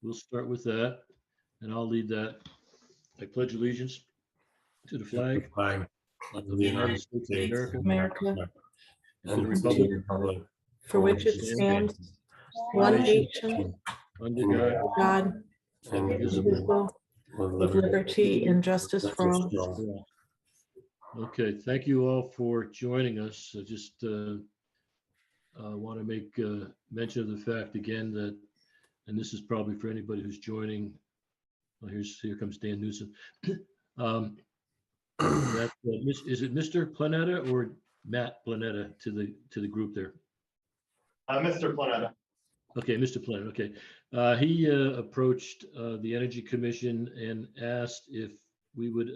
we'll start with that, and I'll lead that. I pledge allegiance to the flag of the United States of America, and to the and to republic the republic for which it stands, one nation, under God, God, indivisible, indivisible, with with liberty and justice for all. for all. Okay, thank you all for joining us. I just want to make mention of the fact again that, and this is probably for anybody who's joining. Well, here comes Dan Newsom. That is it, Mr. Planeta or Matt Planeta to the group there? Mr. Planeta. Okay, Mr. Planeta. Okay, he approached the Energy Commission and asked if we would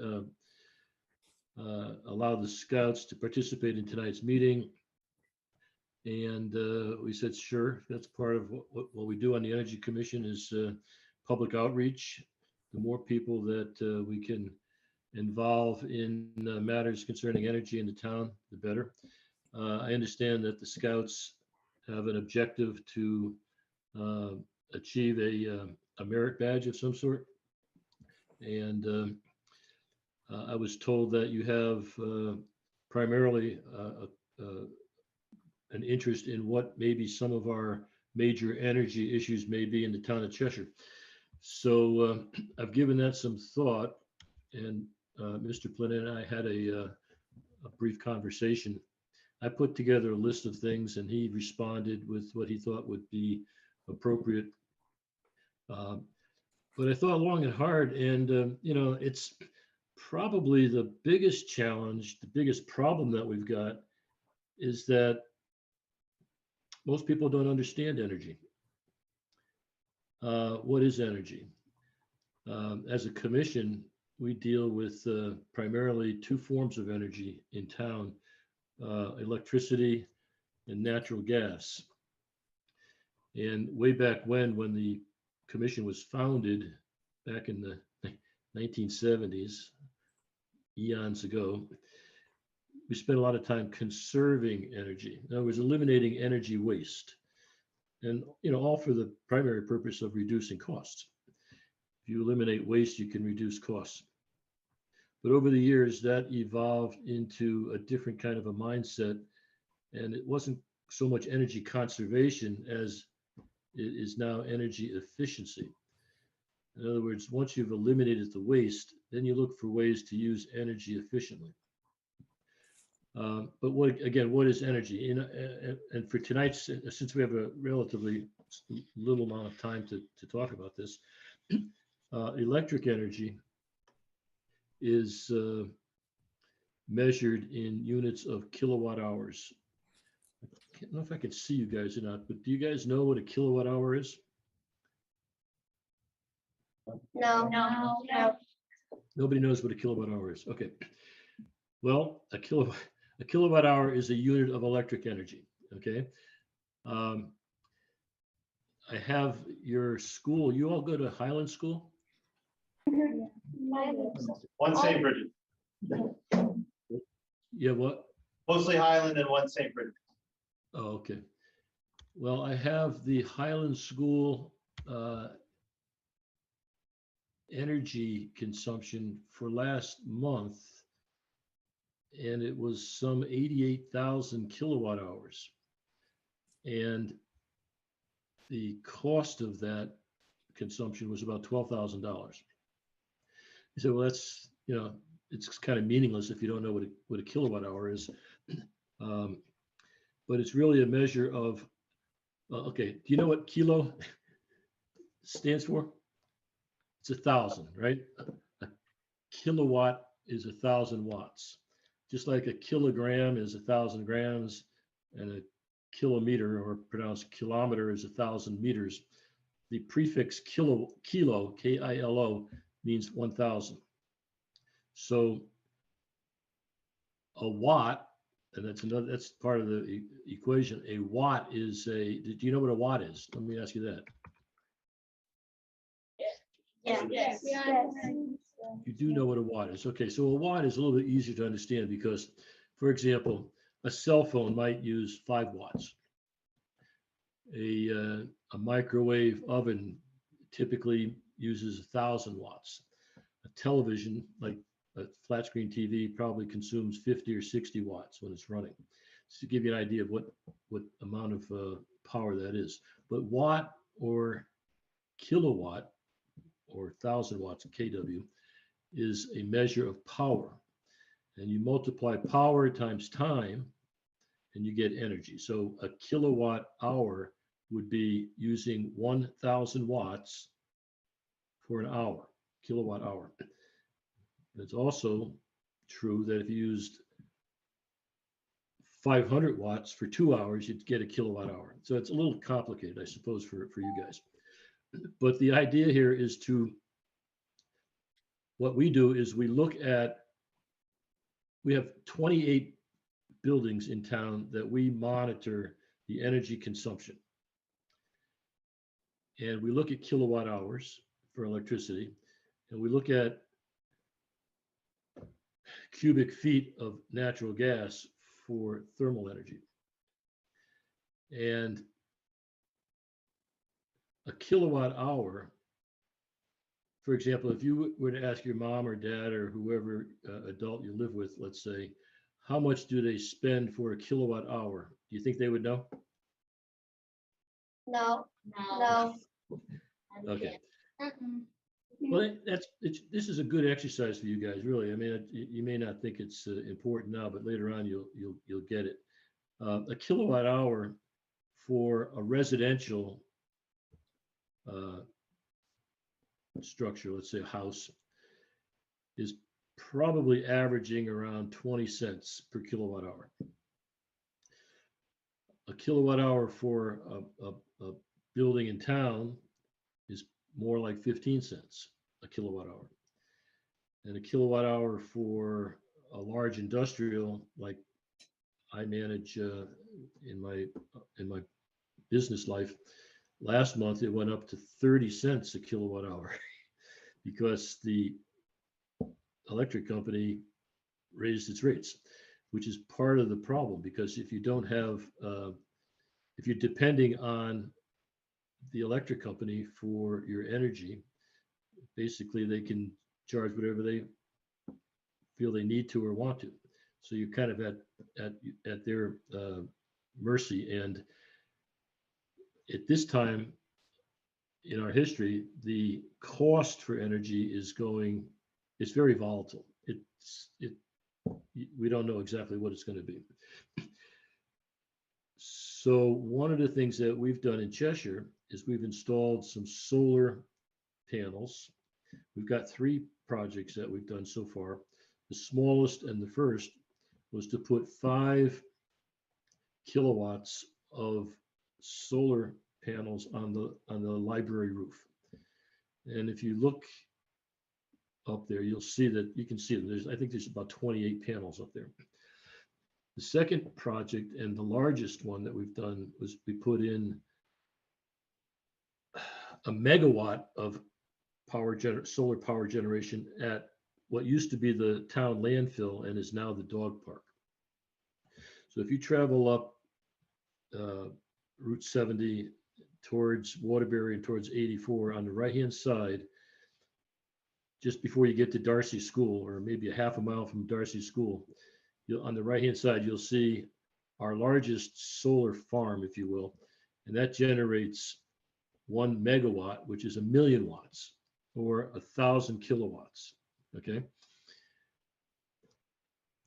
allow the scouts to participate in tonight's meeting. And we said, sure, that's part of what we do on the Energy Commission is public outreach. The more people that we can involve in matters concerning energy in the town, the better. I understand that the scouts have an objective to achieve a merit badge of some sort. And I was told that you have primarily an interest in what maybe some of our major energy issues may be in the town of Cheshire. So I've given that some thought, and Mr. Plin and I had a brief conversation. I put together a list of things and he responded with what he thought would be appropriate. But I thought long and hard, and it's probably the biggest challenge, the biggest problem that we've got is that most people don't understand energy. What is energy? As a commission, we deal with primarily two forms of energy in town, electricity and natural gas. And way back when the commission was founded, back in the 1970s, eons ago, we spent a lot of time conserving energy. In other words, eliminating energy waste, and all for the primary purpose of reducing costs. If you eliminate waste, you can reduce costs. But over the years, that evolved into a different kind of a mindset, and it wasn't so much energy conservation as it is now energy efficiency. In other words, once you've eliminated the waste, then you look for ways to use energy efficiently. But what is energy? And for tonight, since we have a relatively little amount of time to talk about this, electric energy is measured in units of kilowatt hours. I don't know if I can see you guys or not, but do you guys know what a kilowatt hour is? No. Nobody knows what a kilowatt hour is. Okay. Well, a kilowatt hour is a unit of electric energy. Okay. I have your school. You all go to Highland School? One St. Bridget. Yeah, what? Mostly Highland and one St. Bridget. Oh, okay. Well, I have the Highland School energy consumption for last month, and it was some 88,000 kilowatt hours. And the cost of that consumption was about $12,000. You say, well, that's, it's kind of meaningless if you don't know what a kilowatt hour is. But it's really a measure of, okay, do you know what kilo stands for? It's 1,000, right? A kilowatt is 1,000 watts. Just like a kilogram is 1,000 grams, and a kilometer, or pronounced kilometer, is 1,000 meters. The prefix kilo, K-I-L-O, means 1,000. So a watt, and that's part of the equation. A watt is do you know what a watt is? Let me ask you that. Yes. You do know what a watt is. Okay, so a watt is a little bit easier to understand because, for example, a cell phone might use 5 watts. A microwave oven typically uses 1,000 watts. A television, like a flat screen TV, probably consumes 50 or 60 watts when it's running. So to give you an idea of what amount of power that is. But watt or kilowatt or 1,000 watts, kW, is a measure of power. And you multiply power times time and you get energy. So a kilowatt hour would be using 1,000 watts for an hour, kilowatt hour. It's also true that if you used 500 watts for 2 hours, you'd get a kilowatt hour. So it's a little complicated, I suppose, for you guys. But the idea here is what we do is we have 28 buildings in town that we monitor the energy consumption. And we look at kilowatt hours for electricity, and we look at cubic feet of natural gas for thermal energy. And a kilowatt hour, for example, if you were to ask your mom or dad or whoever adult you live with, let's say, how much do they spend for a kilowatt hour? Do you think they would know? No. No. Okay. Well, this is a good exercise for you guys, really. I mean, you may not think it's important now, but later on you'll get it. A kilowatt hour for a residential structure, let's say a house, is probably averaging around 20 cents per kilowatt hour. A kilowatt hour for a building in town is more like 15 cents a kilowatt hour. And a kilowatt hour for a large industrial, like I manage in my business life, last month it went up to 30 cents a kilowatt hour because the electric company raised its rates, which is part of the problem. Because if you don't have, if you're depending on the electric company for your energy, basically they can charge whatever they feel they need to or want to. So you're kind of at their mercy. And at this time in our history, the cost for energy is very volatile. We don't know exactly what it's going to be. So one of the things that we've done in Cheshire is we've installed some solar panels. We've got 3 projects that we've done so far. The smallest and the first was to put 5 kilowatts of solar panels on the library roof. And if you look up there, you'll see that you can see them. I think there's about 28 panels up there. The second project, and the largest one that we've done, was we put in a megawatt of solar power generation at what used to be the town landfill and is now the dog park. So if you travel up Route 70 towards Waterbury and towards 84, on the right-hand side, just before you get to Darcy School, or maybe a half a mile from Darcy School, on the right-hand side, you'll see our largest solar farm, if you will, and that generates 1 megawatt, which is 1,000,000 watts, or 1,000 kilowatts. Okay.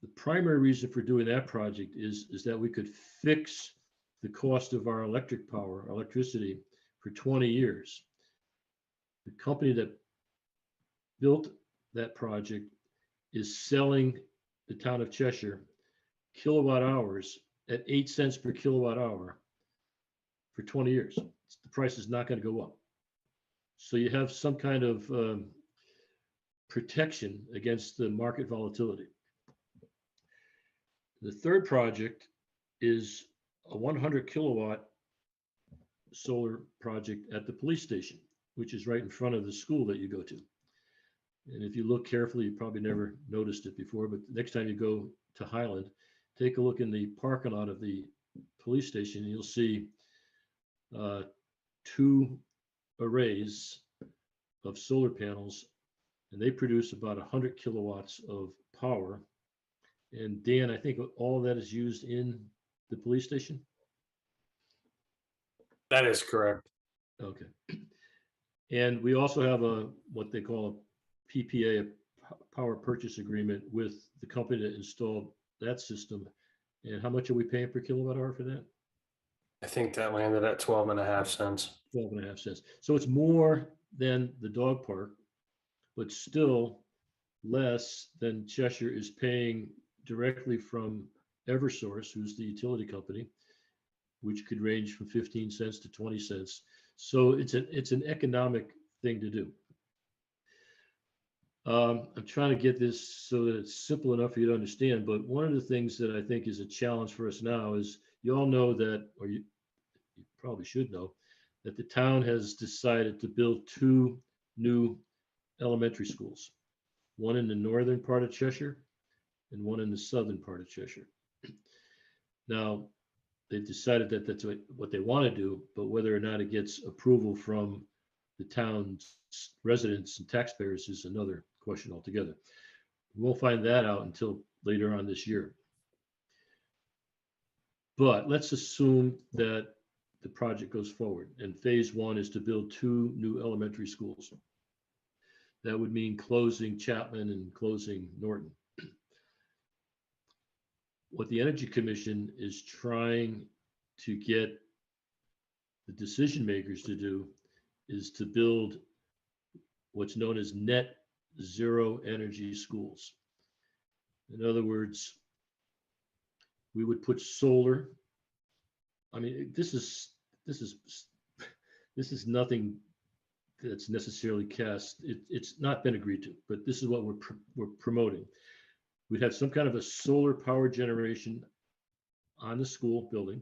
The primary reason for doing that project is that we could fix the cost of our electricity for 20 years. The company that built that project is selling the town of Cheshire kilowatt hours at 8 cents per kilowatt hour for 20 years. The price is not going to go up. So you have some kind of protection against the market volatility. The third project is a 100 kilowatt solar project at the police station, which is right in front of the school that you go to. And if you look carefully, you probably never noticed it before, but next time you go to Highland, take a look in the parking lot of the police station, and you'll see 2 arrays of solar panels, and they produce about 100 kilowatts of power. And Dan, I think all of that is used in the police station? That is correct. Okay. And we also have what they call a PPA, a power purchase agreement with the company that installed that system. And how much are we paying per kilowatt hour for that? I think that landed at 12.5 cents. 12.5 cents. So it's more than the dog park, but still less than Cheshire is paying directly from Eversource, who's the utility company, which could range from 15 cents to 20 cents. So it's an economic thing to do. I'm trying to get this so that it's simple enough for you to understand, but one of the things that I think is a challenge for us now is you all know that, or you probably should know, that the town has decided to build 2 new elementary schools, one in the northern part of Cheshire and one in the southern part of Cheshire. Now, they've decided that that's what they want to do, but whether or not it gets approval from the town's residents and taxpayers is another question altogether. We'll find that out until later on this year. But let's assume that the project goes forward and phase 1 is to build 2 new elementary schools. That would mean closing Chapman and closing Norton. What the Energy Commission is trying to get the decision makers to do is to build what's known as net zero energy schools. In other words, we would put solar. I mean, this is nothing that's necessarily cast. It's not been agreed to, but this is what we're promoting. We'd have some kind of a solar power generation on the school building,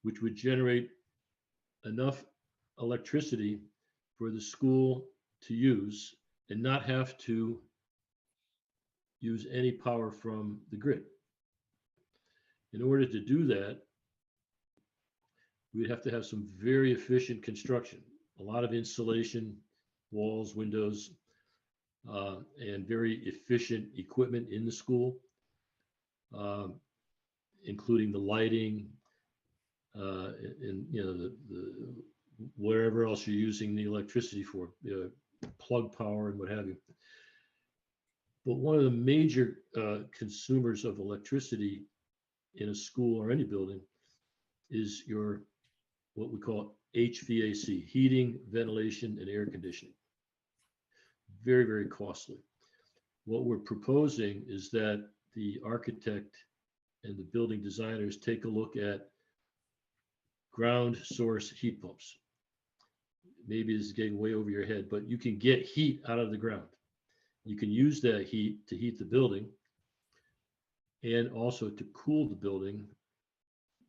which would generate enough electricity for the school to use and not have to use any power from the grid. In order to do that, we'd have to have some very efficient construction, a lot of insulation, walls, windows, and very efficient equipment in the school, including the lighting, and the wherever else you're using the electricity for, plug power and what have you. But one of the major consumers of electricity in a school or any building is your what we call HVAC, heating, ventilation, and air conditioning. Very, very costly. What we're proposing is that the architect and the building designers take a look at ground source heat pumps. Maybe this is getting way over your head, but you can get heat out of the ground. You can use that heat to heat the building and also to cool the building.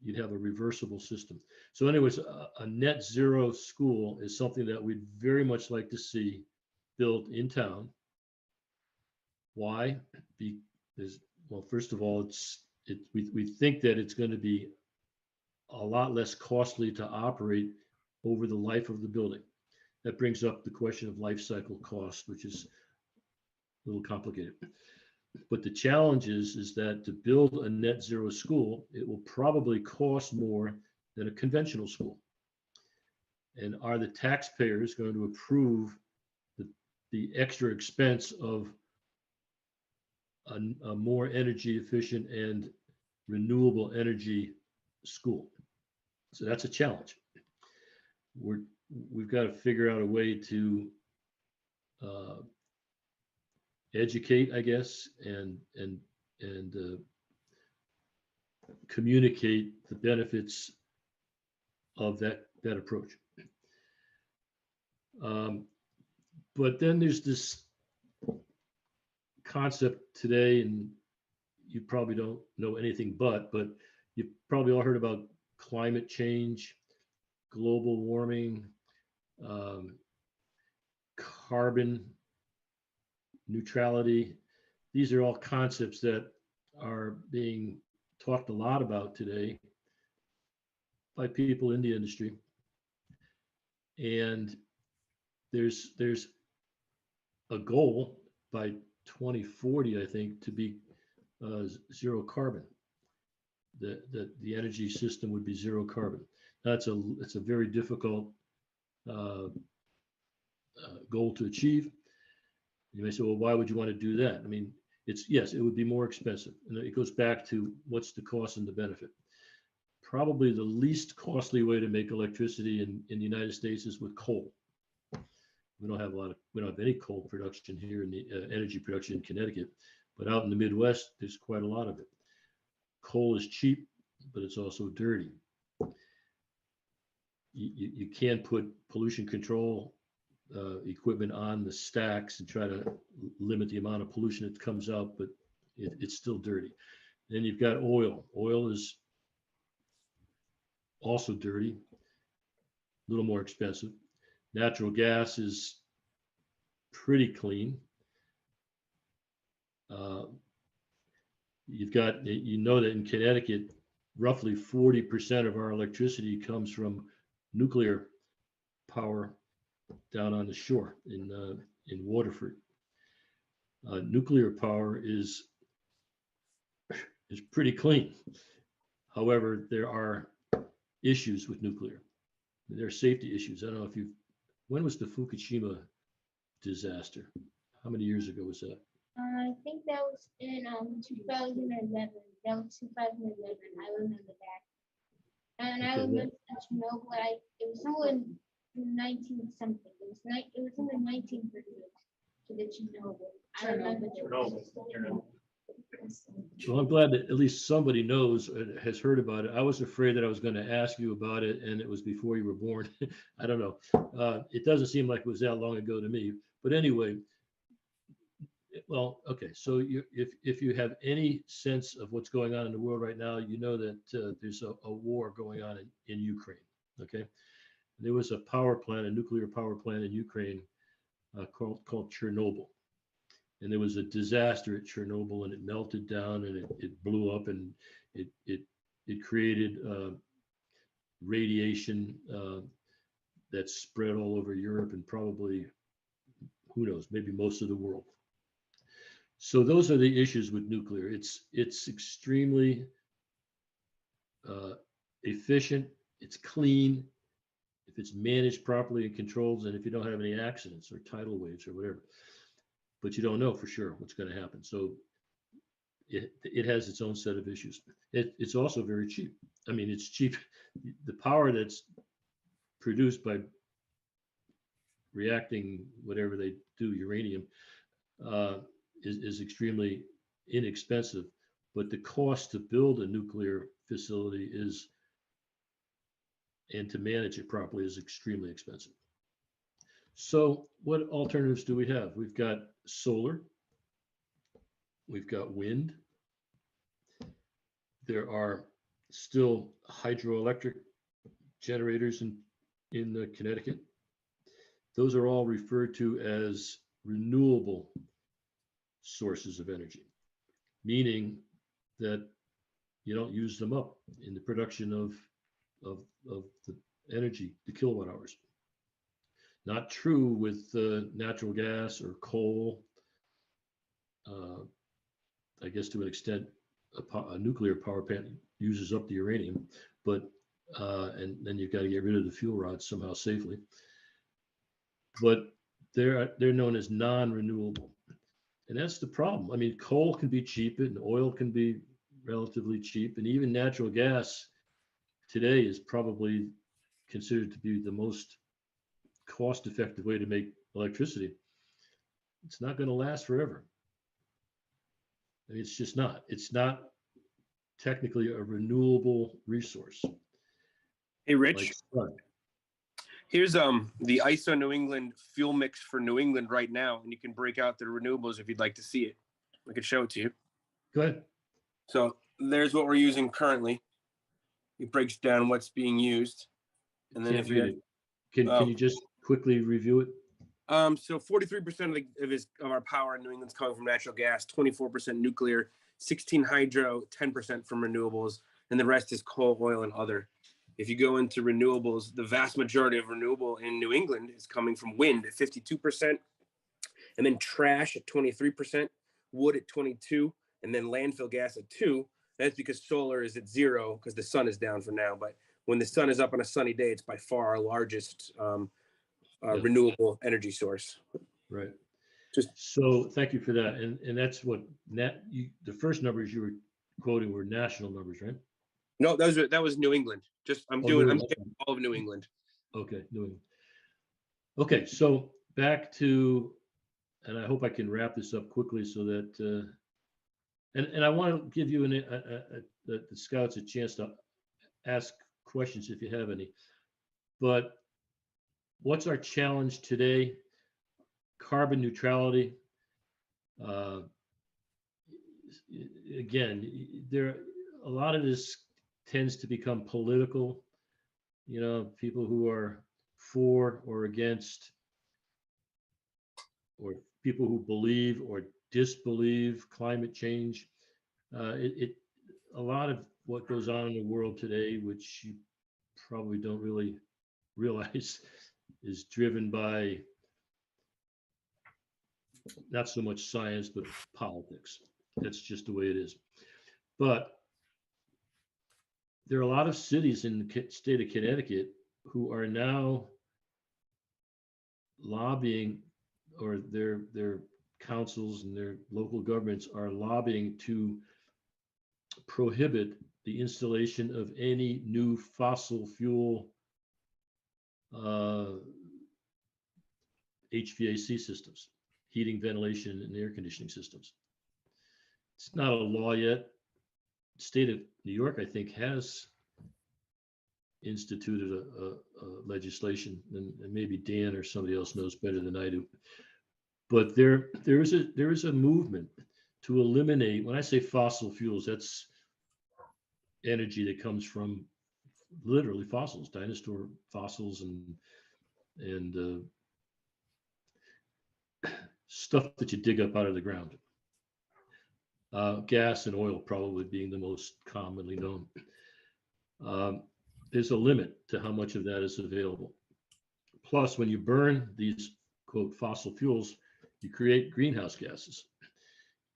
You'd have a reversible system. So anyways, a net zero school is something that we'd very much like to see built in town. Why? Because, well, first of all, we think that it's going to be a lot less costly to operate over the life of the building. That brings up the question of life cycle cost, which is a little complicated. But the challenge is that to build a net zero school, it will probably cost more than a conventional school. And are the taxpayers going to approve the extra expense of a more energy efficient and renewable energy school? So that's a challenge. We've got to figure out a way to educate, I guess, and communicate the benefits of that approach. But then there's this concept today, and you probably don't know anything but you probably all heard about climate change, global warming, carbon neutrality. These are all concepts that are being talked a lot about today by people in the industry. And there's a goal by 2040, I think, to be zero carbon. That the energy system would be zero carbon. It's a very difficult goal to achieve. You may say, well, why would you want to do that? I mean, yes, it would be more expensive. And it goes back to what's the cost and the benefit. Probably the least costly way to make electricity in the United States is with coal. We don't have any coal production here in the energy production in Connecticut, but out in the Midwest, there's quite a lot of it. Coal is cheap, but it's also dirty. You can't put pollution control equipment on the stacks and try to limit the amount of pollution that comes out, but it's still dirty. Then you've got oil. Oil is also dirty, a little more expensive. Natural gas is pretty clean. You know that in Connecticut, roughly 40% of our electricity comes from nuclear power down on the shore in Waterford. Nuclear power is pretty clean. However, there are issues with nuclear. There are safety issues. I don't know when was the Fukushima disaster? How many years ago was that? I think that was in 2011. That was 2011. I remember that. And I Okay, remember Chernobyl. It was somewhere in 19 something. It was in the 1930s to the Chernobyl. I remember Chernobyl. Well, I'm glad that at least somebody knows and has heard about it. I was afraid that I was going to ask you about it, and it was before you were born. I don't know. It doesn't seem like it was that long ago to me. But anyway, well, okay. So if you have any sense of what's going on in the world right now, you know that there's a war going on in Ukraine. Okay, there was a nuclear power plant in Ukraine called Chernobyl. And there was a disaster at Chernobyl, and it melted down, and it blew up, and it created radiation that spread all over Europe and probably, who knows, maybe most of the world. So those are the issues with nuclear. It's extremely efficient. It's clean if it's managed properly and controlled, and if you don't have any accidents or tidal waves or whatever. But you don't know for sure what's going to happen. So it has its own set of issues. It's also very cheap. I mean, it's cheap. The power that's produced by reacting whatever they do, uranium, is extremely inexpensive. But the cost to build a nuclear facility and to manage it properly is extremely expensive. So what alternatives do we have? We've got solar. We've got wind. There are still hydroelectric generators in Connecticut. Those are all referred to as renewable sources of energy, meaning that you don't use them up in the production of the energy, the kilowatt hours. Not true with natural gas or coal. I guess to an extent, a nuclear power plant uses up the uranium, but and then you've got to get rid of the fuel rods somehow safely. But they're known as non-renewable, and that's the problem. I mean, coal can be cheap, and oil can be relatively cheap, and even natural gas today is probably considered to be the most cost-effective way to make electricity. It's not going to last forever. I mean, it's just not. It's not technically a renewable resource. Hey, Rich, Like sun. here's the ISO New England fuel mix for New England right now, and you can break out the renewables if you'd like to see it. I could show it to you. Go ahead. So there's what we're using currently. It breaks down what's being used, and then Can't if you read it. Can you just quickly review it? so 43% of our power in New England's coming from natural gas, 24% nuclear, 16 hydro, 10% from renewables, and the rest is coal, oil, and other. If you go into renewables, the vast majority of renewable in New England is coming from wind at 52%, and then trash at 23%, wood at 22, and then landfill gas at 2. That's because solar is at 0 because the sun is down for now. But when the sun is up on a sunny day, it's by far our largest renewable energy source. Right. Just So thank you for that. And that's what the first numbers you were quoting were national numbers, right? no, that was New England. Just I'm New doing England. all of New England. Okay, New England. Okay, so back to, and I hope I can wrap this up quickly so that, and I want to give you the scouts a chance to ask questions if you have any. But what's our challenge today? Carbon neutrality. Again, a lot of this tends to become political. You know, people who are for or against, or people who believe or disbelieve climate change. A lot of what goes on in the world today, which you probably don't really realize, is driven by not so much science, but politics. That's just the way it is. But there are a lot of cities in the state of Connecticut who are now lobbying, or their councils and their local governments are lobbying to prohibit the installation of any new fossil fuel HVAC systems, heating, ventilation, and air conditioning systems. It's not a law yet. The state of New York, I think, has instituted a legislation, and maybe Dan or somebody else knows better than I do. But there is a movement to eliminate. When I say fossil fuels, that's energy that comes from literally fossils, dinosaur fossils, and stuff that you dig up out of the ground. Gas and oil probably being the most commonly known. There's a limit to how much of that is available. Plus, when you burn these, quote, fossil fuels, you create greenhouse gases.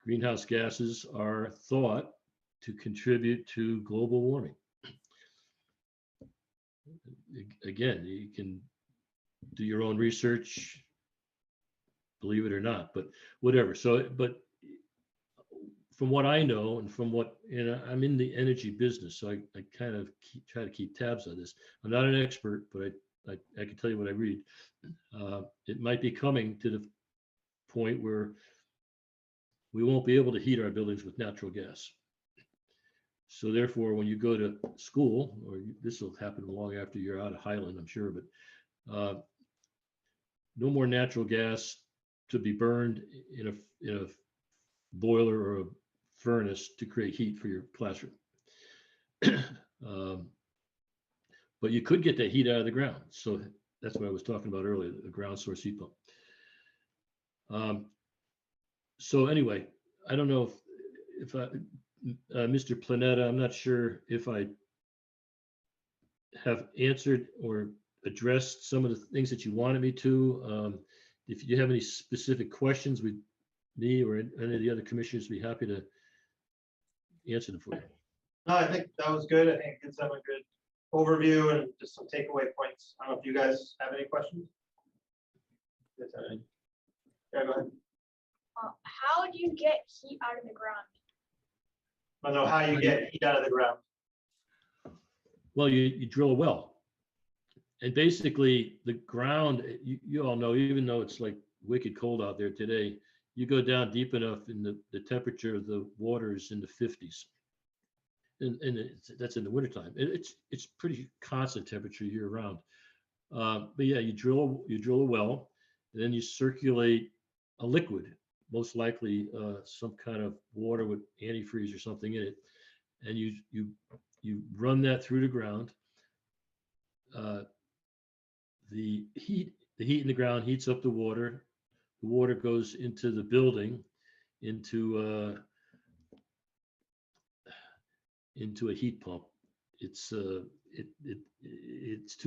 Greenhouse gases are thought to contribute to global warming. Again, you can do your own research, believe it or not, but whatever. So, but from what I know, and from what, I'm in the energy business, so I kind of try to keep tabs on this. I'm not an expert, but I can tell you what I read. It might be coming to the point where we won't be able to heat our buildings with natural gas. So therefore, when you go to school, or this will happen long after you're out of Highland, I'm sure, but no more natural gas to be burned in a boiler or a furnace to create heat for your classroom. But you could get that heat out of the ground. So that's what I was talking about earlier, the ground source heat pump. So anyway, I don't know if Mr. Planeta, I'm not sure if I have answered or addressed some of the things that you wanted me to. If you have any specific questions, me or any of the other commissioners would be happy to answer them for you. No, I think that was good. I think it gives them a good overview and just some takeaway points. I don't know if you guys have any questions. Yeah, go ahead. How do you get heat out of the ground? I don't know how you get heat out of the ground. Well, you drill a well. And basically the ground, you all know, even though it's like wicked cold out there today, you go down deep enough and the temperature of the water is in the 50s. And that's in the wintertime. It's pretty constant temperature year round. But yeah, you drill a well, and then you circulate a liquid, most likely some kind of water with antifreeze or something in it, and you run that through the ground. The heat in the ground heats up the water. The water goes into the building, into a heat pump. It's too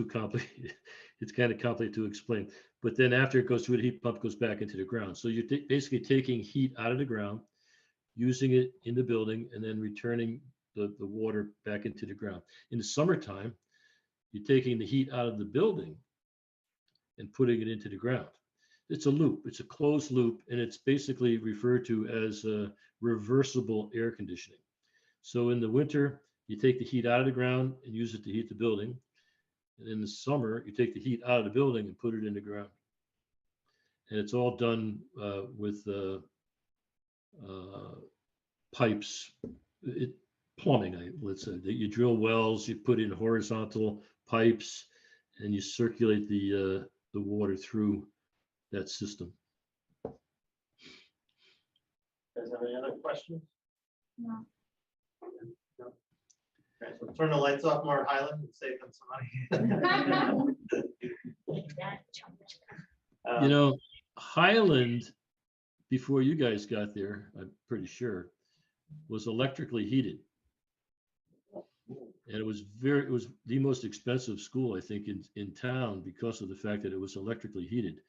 complicated. It's kind of complicated to explain. but then after it goes through the heat pump, goes back into the ground. So you're basically taking heat out of the ground, using it in the building, and then returning the water back into the ground. In the summertime, you're taking the heat out of the building and putting it into the ground. It's a loop. It's a closed loop, and it's basically referred to as reversible air conditioning. So in the winter, you take the heat out of the ground and use it to heat the building. And in the summer, you take the heat out of the building and put it in the ground. And it's all done with pipes, plumbing, let's say. That you drill wells, you put in horizontal pipes, and you circulate the water through that system. Guys have any other questions? No. No? Okay, so turn the lights off more at Highland and save them some money. You know, Highland, before you guys got there, I'm pretty sure, was electrically heated. And it was the most expensive school, I think, in town because of the fact that it was electrically heated,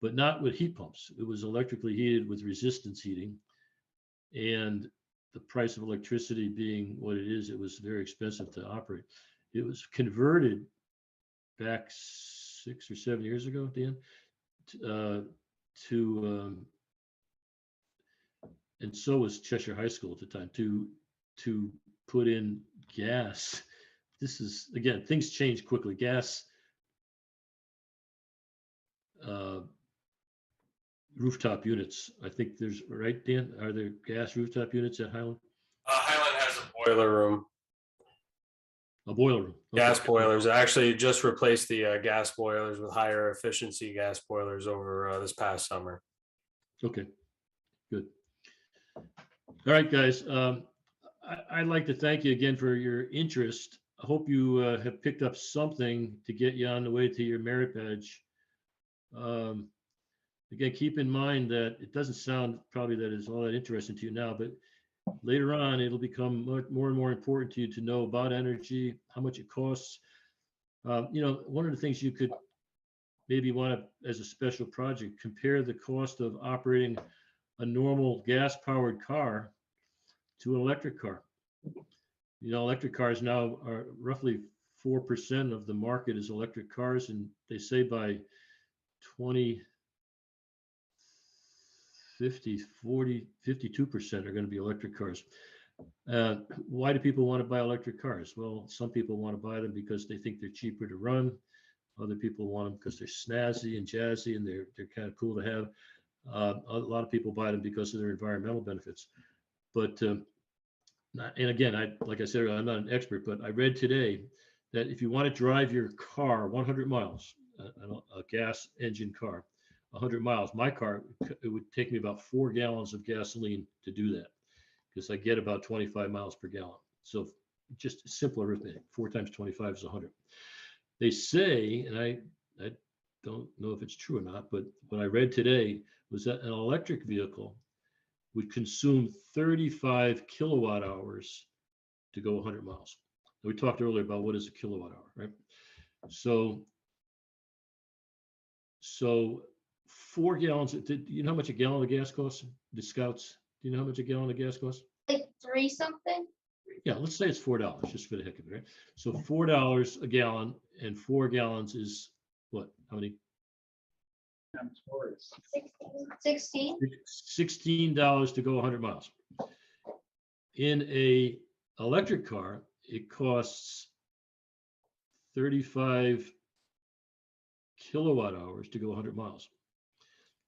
but not with heat pumps. It was electrically heated with resistance heating. And the price of electricity being what it is, it was very expensive to operate. It was converted back 6 or 7 years ago, Dan, and so was Cheshire High School at the time, to put in gas. This is, again, things change quickly. Gas rooftop units. I think there's, right, Dan? Are there gas rooftop units at Highland? Highland has a boiler room, A boiler room. Okay. gas boilers. I actually just replaced the gas boilers with higher efficiency gas boilers over this past summer. Okay, good. All right, guys. I'd like to thank you again for your interest. I hope you have picked up something to get you on the way to your merit badge. Again, keep in mind that it doesn't sound probably that is all that interesting to you now, but later on, it'll become more and more important to you to know about energy, how much it costs. You know, one of the things you could maybe want to, as a special project, compare the cost of operating a normal gas-powered car to an electric car. You know, electric cars now are roughly 4% of the market is electric cars, and they say by 2050, 52% are going to be electric cars. Why do people want to buy electric cars? Well, some people want to buy them because they think they're cheaper to run. Other people want them because they're snazzy and jazzy and they're kind of cool to have. A lot of people buy them because of their environmental benefits. But and again, like I said, I'm not an expert, but I read today that if you want to drive your car 100 miles, a gas engine car, 100 miles, my car, it would take me about 4 gallons of gasoline to do that because I get about 25 miles per gallon. So just simple arithmetic, 4 times 25 is 100. They say, and I don't know if it's true or not, but what I read today was that an electric vehicle would consume 35 kilowatt hours to go 100 miles. And we talked earlier about what is a kilowatt hour, right? So 4 gallons, do you know how much a gallon of gas costs? The Scouts, do you know how much a gallon of gas costs? Like 3 something? Yeah, let's say it's $4, just for the heck of it, right? So $4 a gallon, and 4 gallons is what? How many? 16? $16 to go 100 miles. In a electric car, it costs 35 kilowatt hours to go 100 miles.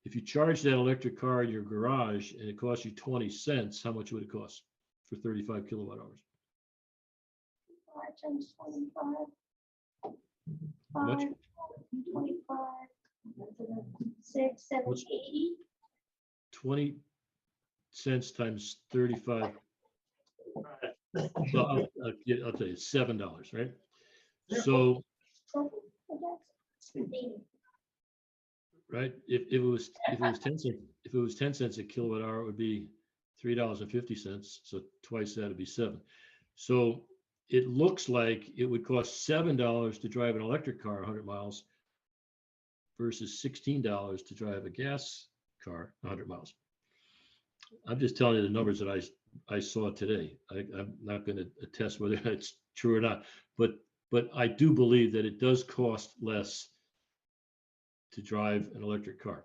If you charge that electric car in your garage and it costs you 20 cents, how much would it cost for 35 kilowatt hours? 5 times 25. How much? 5, 25. 6, 7, What's- 80. 20 cents times 35. Well, I'll tell you, it's $7, right? So, right, if it was 10 cents, if it was 10 cents a kilowatt hour, it would be $3.50. So twice that would be 7. So it looks like it would cost $7 to drive an electric car 100 miles, versus $16 to drive a gas car 100 miles. I'm just telling you the numbers that I saw today. I'm not going to attest whether it's true or not, but I do believe that it does cost less to drive an electric car.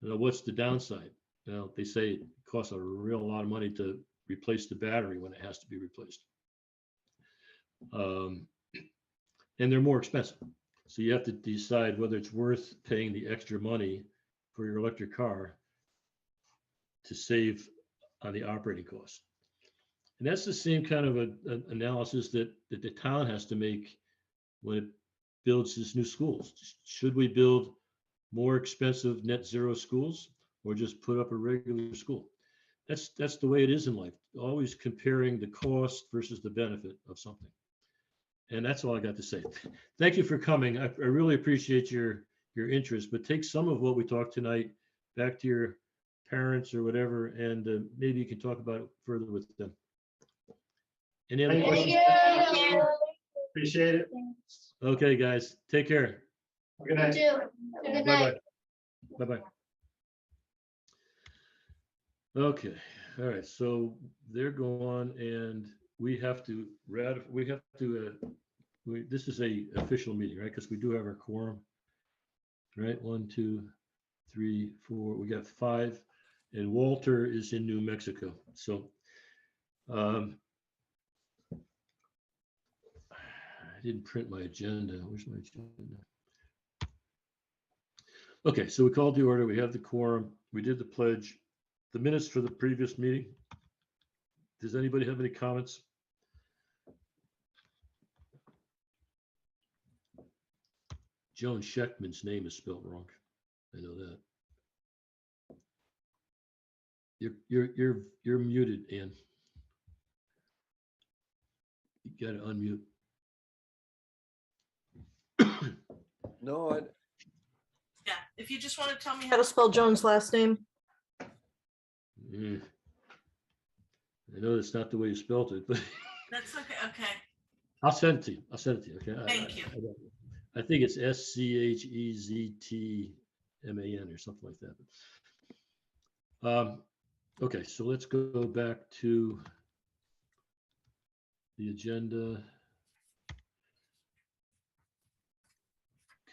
Now, what's the downside? They say it costs a real lot of money to replace the battery when it has to be replaced. And they're more expensive. So you have to decide whether it's worth paying the extra money for your electric car to save on the operating costs. And that's the same kind of an analysis that the town has to make when it builds its new schools. Should we build more expensive net zero schools or just put up a regular school? That's the way it is in life. Always comparing the cost versus the benefit of something. And that's all I got to say. Thank you for coming. I really appreciate your interest, but take some of what we talked tonight back to your parents or whatever, and maybe you can talk about it further with them. Any other questions? Appreciate it. Okay, guys, take care. Good night. Good night. Bye-bye. Bye-bye. Okay, all right, so they're gone and we have to this is a official meeting, right? Because we do have our quorum, right? 1, 2, 3, 4, we got 5, and Walter is in New Mexico. So I didn't print my agenda. Where's my agenda? Okay, so we called the order. We have the quorum. We did the pledge. The minutes for the previous meeting. Does anybody have any comments? Joan Schechtman's name is spelled wrong. I know that. You're muted, Ann. You got to unmute. No, Yeah, if you just want to tell me how to spell Joan's last name. Mm. I know that's not the way you spelled it, but That's okay. Okay. I'll send it to you. Okay. Thank you. I think it's SCHEZTMAN or something like that. Okay, so let's go back to the agenda.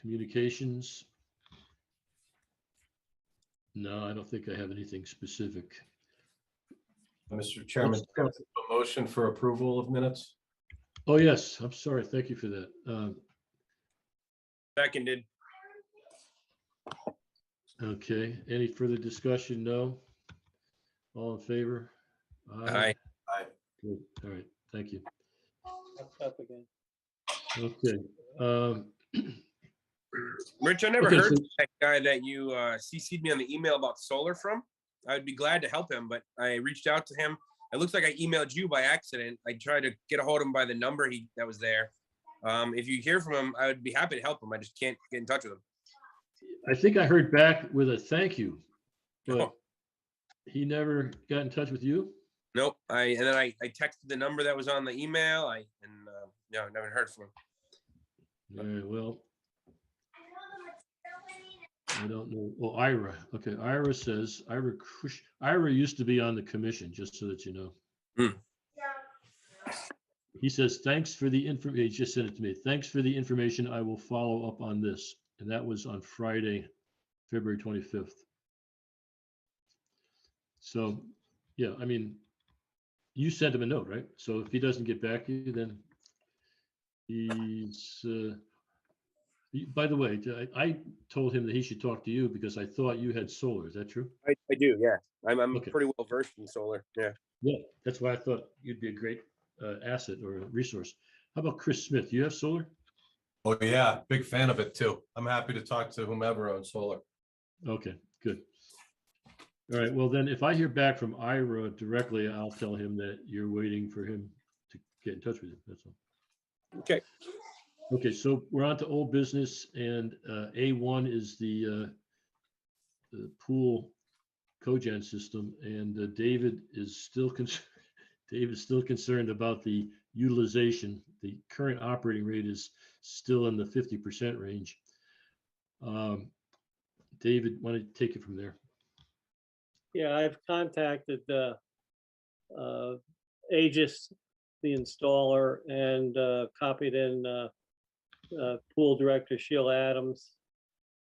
Communications. No, I don't think I have anything specific. Mr. Chairman, a motion for approval of minutes. Oh, yes, I'm sorry. Thank you for that. Seconded. Okay, any further discussion? No? All in favor? Aye. Good. All right, thank you. Up again. Okay. Rich, I never Okay, heard so- from that guy that you CC'd me on the email about solar from. I would be glad to help him, but I reached out to him. It looks like I emailed you by accident. I tried to get a hold of him by the number that was there. If you hear from him, I would be happy to help him. I just can't get in touch with him. I think I heard back with a thank you, but Oh. he never got in touch with you? Nope. And then I texted the number that was on the email. I never heard from him. All right, well, I don't know. Oh, Ira. Okay, Ira says, Ira used to be on the commission, just so that you know. He says, thanks for the information. He just sent it to me. Thanks for the information. I will follow up on this. And that was on Friday, February 25th. So, yeah, I mean, you sent him a note, right? So if he doesn't get back to you, then he's, by the way, I told him that he should talk to you because I thought you had solar. Is that true? I do, yeah. I'm Okay. pretty well versed in solar. Yeah. Yeah, that's why I thought you'd be a great asset or a resource. How about Chris Smith? You have solar? Oh, yeah, big fan of it too. I'm happy to talk to whomever on solar. Okay, good. All right, well then, if I hear back from Ira directly, I'll tell him that you're waiting for him to get in touch with you. That's all. Okay. Okay, so we're on to old business, and A1 is the pool cogen system, and David is still concerned about the utilization. The current operating rate is still in the 50% range. David, why don't you take it from there? Yeah, I've contacted Aegis, the installer, and copied in pool director Sheila Adams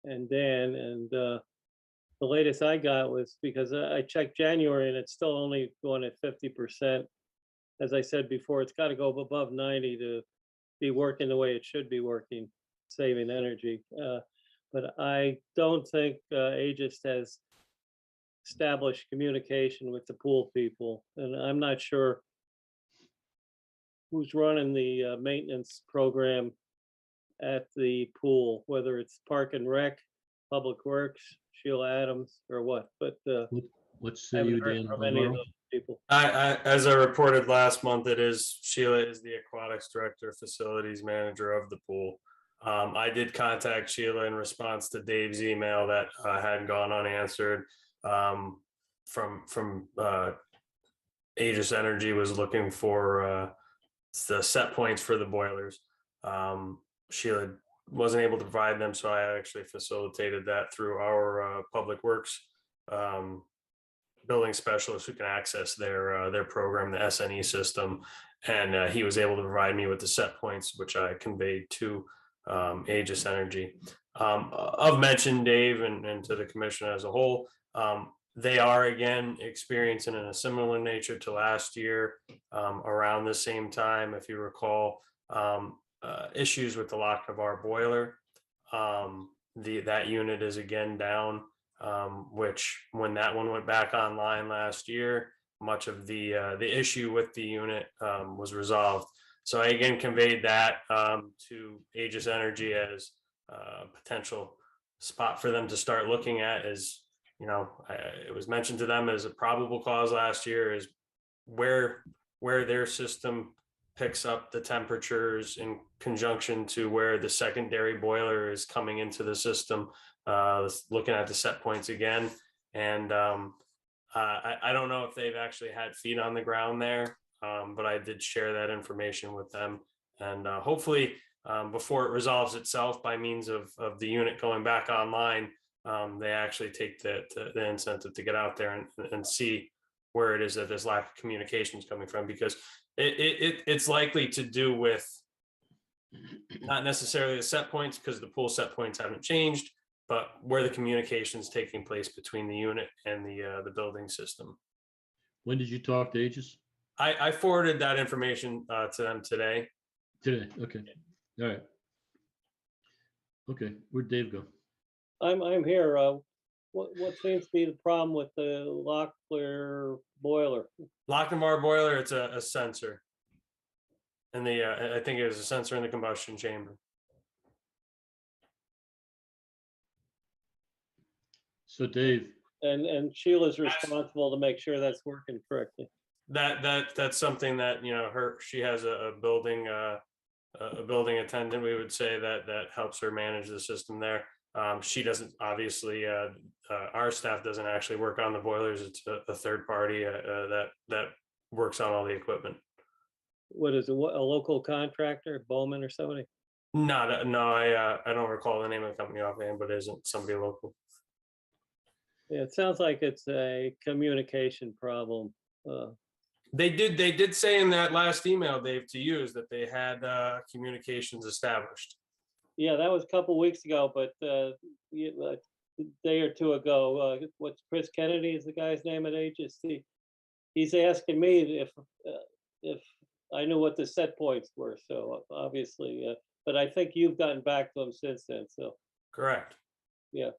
and Dan. And the latest I got was, because I checked January and it's still only going at 50%. As I said before, it's got to go above 90 to be working the way it should be working, saving energy. But I don't think Aegis has established communication with the pool people, and I'm not sure who's running the maintenance program at the pool, whether it's Park and Rec, Public Works, Sheila Adams, or what. But What I say haven't you, heard Dan? from any of Alvaro? those people. As I reported last month, it is Sheila is the aquatics director, facilities manager of the pool. I did contact Sheila in response to Dave's email that had gone unanswered. From Aegis Energy was looking for the set points for the boilers. Sheila wasn't able to provide them, so I actually facilitated that through our public works building specialist who can access their program, the SNE system, and he was able to provide me with the set points, which I conveyed to Aegis Energy. Of mention, Dave, and to the commission as a whole, they are again experiencing in a similar nature to last year around the same time, if you recall, issues with the Lochnavar boiler. That unit is again down, which when that one went back online last year, much of the issue with the unit was resolved. So I again conveyed that to Aegis Energy as a potential spot for them to start looking at. As you know, it was mentioned to them as a probable cause last year is where their system picks up the temperatures in conjunction to where the secondary boiler is coming into the system. Looking at the set points again, and I don't know if they've actually had feet on the ground there, but I did share that information with them, and hopefully before it resolves itself by means of the unit going back online, they actually take the incentive to get out there and see where it is that this lack of communication is coming from, because it's likely to do with not necessarily the set points, because the pool set points haven't changed, but where the communication is taking place between the unit and the building system. When did you talk to Aegis? I forwarded that information to them today. Today, okay, all right. Okay, where'd Dave go? I'm here. What seems to be the problem with the Lochnavar boiler? Lochnavar boiler, it's a sensor. And I think it was a sensor in the combustion chamber. So Dave, And Sheila's responsible to make sure that's working correctly. That's something that, she has a building attendant, we would say, that helps her manage the system there. She doesn't, obviously, our staff doesn't actually work on the boilers. It's a third party that works on all the equipment. What is it? A local contractor, Bowman or somebody? No, I don't recall the name of the company offhand, but it isn't somebody local. Yeah, it sounds like it's a communication problem. They did say in that last email, Dave, to you, is that they had communications established. Yeah, that was a couple weeks ago, but a day or two ago, what's Chris Kennedy is the guy's name at Aegis. He's asking me if I knew what the set points were. So obviously, but I think you've gotten back to him since then. So Correct. yeah,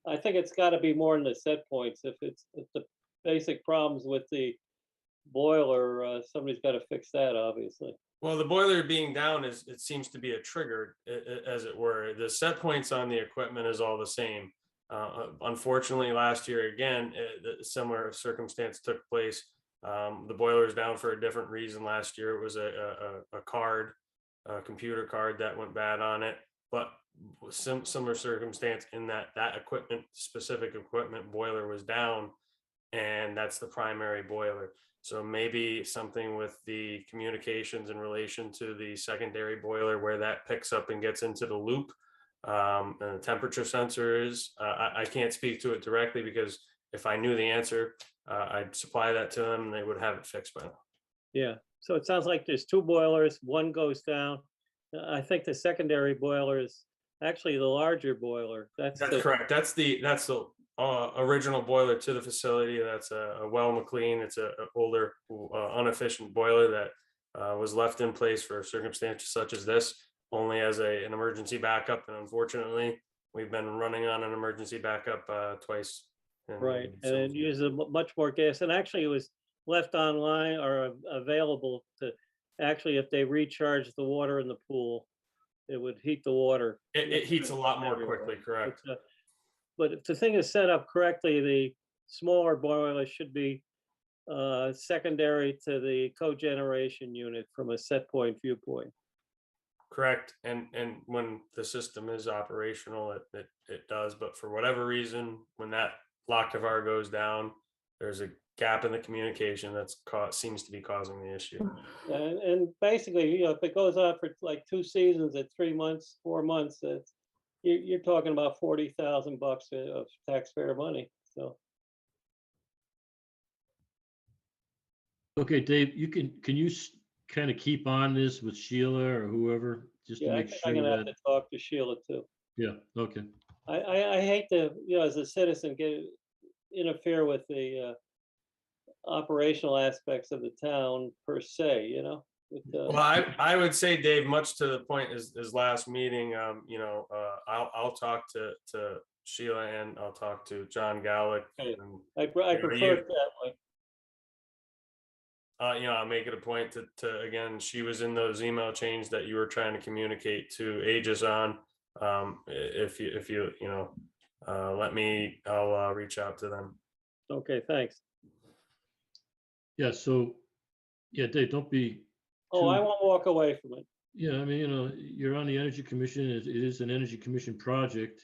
I think it's got to be more than the set points. If the basic problems with the boiler, somebody's got to fix that, obviously. Well, the boiler being down it seems to be a trigger, as it were. The set points on the equipment is all the same. Unfortunately, last year again, a similar circumstance took place. The boiler is down for a different reason. Last year, it was a computer card that went bad on it, but similar circumstance in that specific equipment boiler was down, and that's the primary boiler. So maybe something with the communications in relation to the secondary boiler, where that picks up and gets into the loop. and the temperature sensor is. I can't speak to it directly because if I knew the answer, I'd supply that to them and they would have it fixed by now. Yeah, so it sounds like there's two boilers, one goes down. I think the secondary boiler is actually the larger boiler. That's That's correct. That's the original boiler to the facility. That's a Well McLean. It's a older, inefficient boiler that was left in place for circumstances such as this, only as an emergency backup. And unfortunately, we've been running on an emergency backup twice. right, and it uses much more gas. And actually, it was left online or available to actually, if they recharge the water in the pool, it would heat the water. It heats a lot more everywhere. quickly. Correct. But if the thing is set up correctly, the smaller boiler should be secondary to the cogeneration unit from a set point viewpoint. Correct. And when the system is operational, it does. But for whatever reason, when that Loctivar goes down, there's a gap in the communication that's seems to be causing the issue. And basically, if it goes on for like 2 seasons at 3 months, 4 months, you're talking about $40,000 of taxpayer money. So Okay, Dave, can you kind of keep on this with Sheila or whoever, just to yeah, I make think sure I'm gonna have that, to talk to Sheila too. yeah, okay. I hate to, as a citizen, interfere with the operational aspects of the town per se, Well, I would say, Dave, much to the point as last meeting, I'll talk to Sheila and I'll talk to John Gallick. Okay. And, I prefer it that way. I'll make it a point to again, she was in those email chains that you were trying to communicate to Aegis on. If you let me, I'll reach out to them. Okay, thanks. Yeah, so, yeah, Dave, don't be. Oh, I too- won't walk away from it. Yeah, I mean, you're on the Energy Commission. It is an Energy Commission project.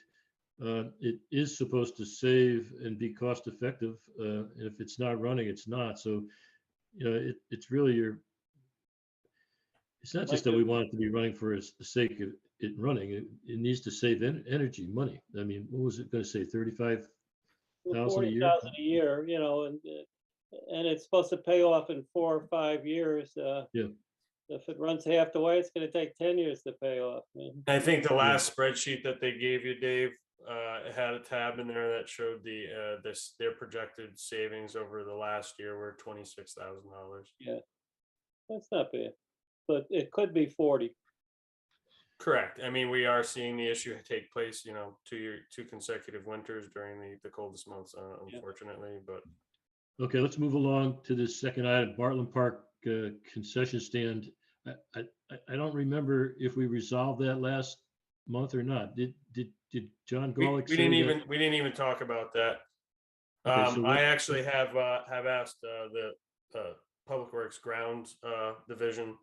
It is supposed to save and be cost effective. And if it's not running, it's not. So, it's really it's not just that we want it to be running for the sake of it running. It needs to save energy, money. I mean, what was it going to say, 35,000 a year? 40,000 a year, and it's supposed to pay off in 4 or 5 years. Yeah. If it runs half the way, it's going to take 10 years to pay off. I think the last spreadsheet that they gave you, Dave, it had a tab in there that showed their projected savings over the last year were $26,000. Yeah, that's not bad, but it could be 40. Correct. I mean, we are seeing the issue take place, 2 consecutive winters during the coldest months, unfortunately. But Okay, let's move along to this second item, Bartland Park concession stand. I don't remember if we resolved that last month or not. Did John we Golick say didn't that? even talk about that. Okay, so I actually have asked the Public Works Grounds division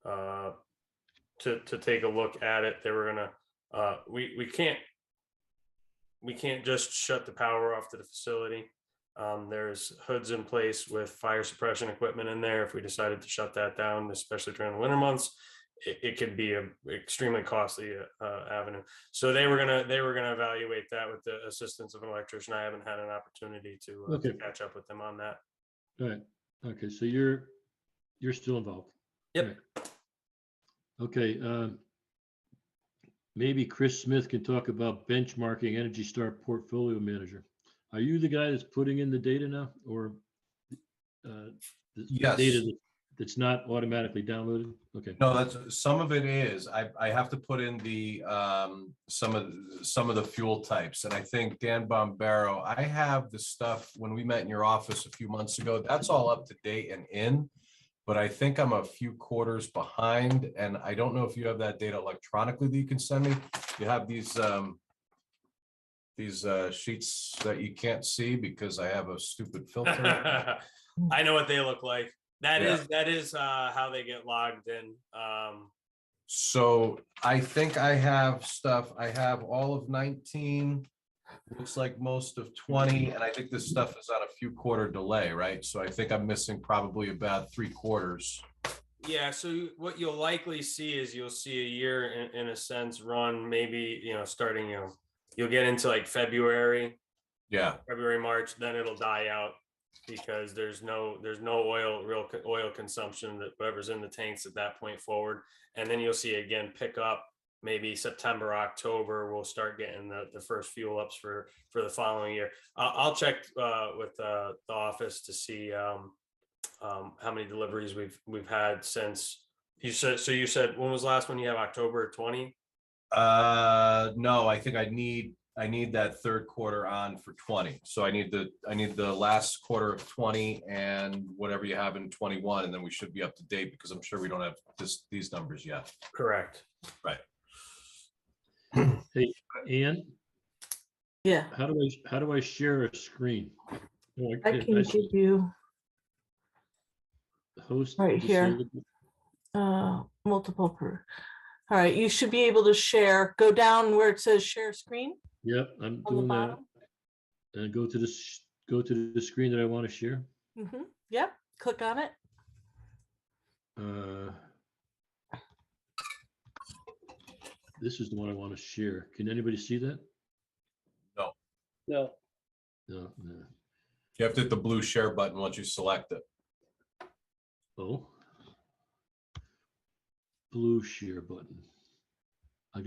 to take a look at it. They were gonna we can't just shut the power off to the facility. There's hoods in place with fire suppression equipment in there. If we decided to shut that down, especially during the winter months, it could be an extremely costly avenue. So they were gonna evaluate that with the assistance of an electrician. I haven't had an opportunity to catch up with them on that. All right. Okay, so you're still involved. Yep. All right. Okay. Maybe Chris Smith can talk about benchmarking Energy Star Portfolio Manager. Are you the guy that's putting in the data now, or the Yes. data that's not automatically downloaded? Okay. No, that's some of it is. I have to put in the some of the fuel types, and I think Dan Bombero, I have the stuff when we met in your office a few months ago. That's all up to date and in, but I think I'm a few quarters behind, and I don't know if you have that data electronically that you can send me. You have these sheets that you can't see because I have a stupid filter. I know what they look like. That Yeah. is how they get logged in. So I think I have stuff. I have all of 19, looks like most of 20, and I think this stuff is on a few quarter delay, right? So I think I'm missing probably about 3 quarters Yeah, so what you'll likely see is you'll see a year in a sense run maybe, starting, you'll get into like February, Yeah, March, then it'll die out because there's no real oil consumption that whatever's in the tanks at that point forward. And then you'll see again pick up maybe September, October, we'll start getting the first fuel ups for the following year. I'll check with the office to see how many deliveries we've had since you said. So you said when was the last one you have? October 20? no, I think I need that third quarter on for 20. So I need the last quarter of 20 and whatever you have in 21, and then we should be up to date because I'm sure we don't have these numbers yet. Correct. Right. Hey, Ann, Yeah, how do I share a screen? Oh, I can give you Host right here. disabled. Multiple per. All right, you should be able to share. Go down where it says share screen Yep, I'm on the doing that. bottom. And go to the screen that I want to share. Yep, click on it. This is the one I want to share. Can anybody see that? No, No, No, no. you have to hit the blue share button once you select it. Oh. Blue share button. I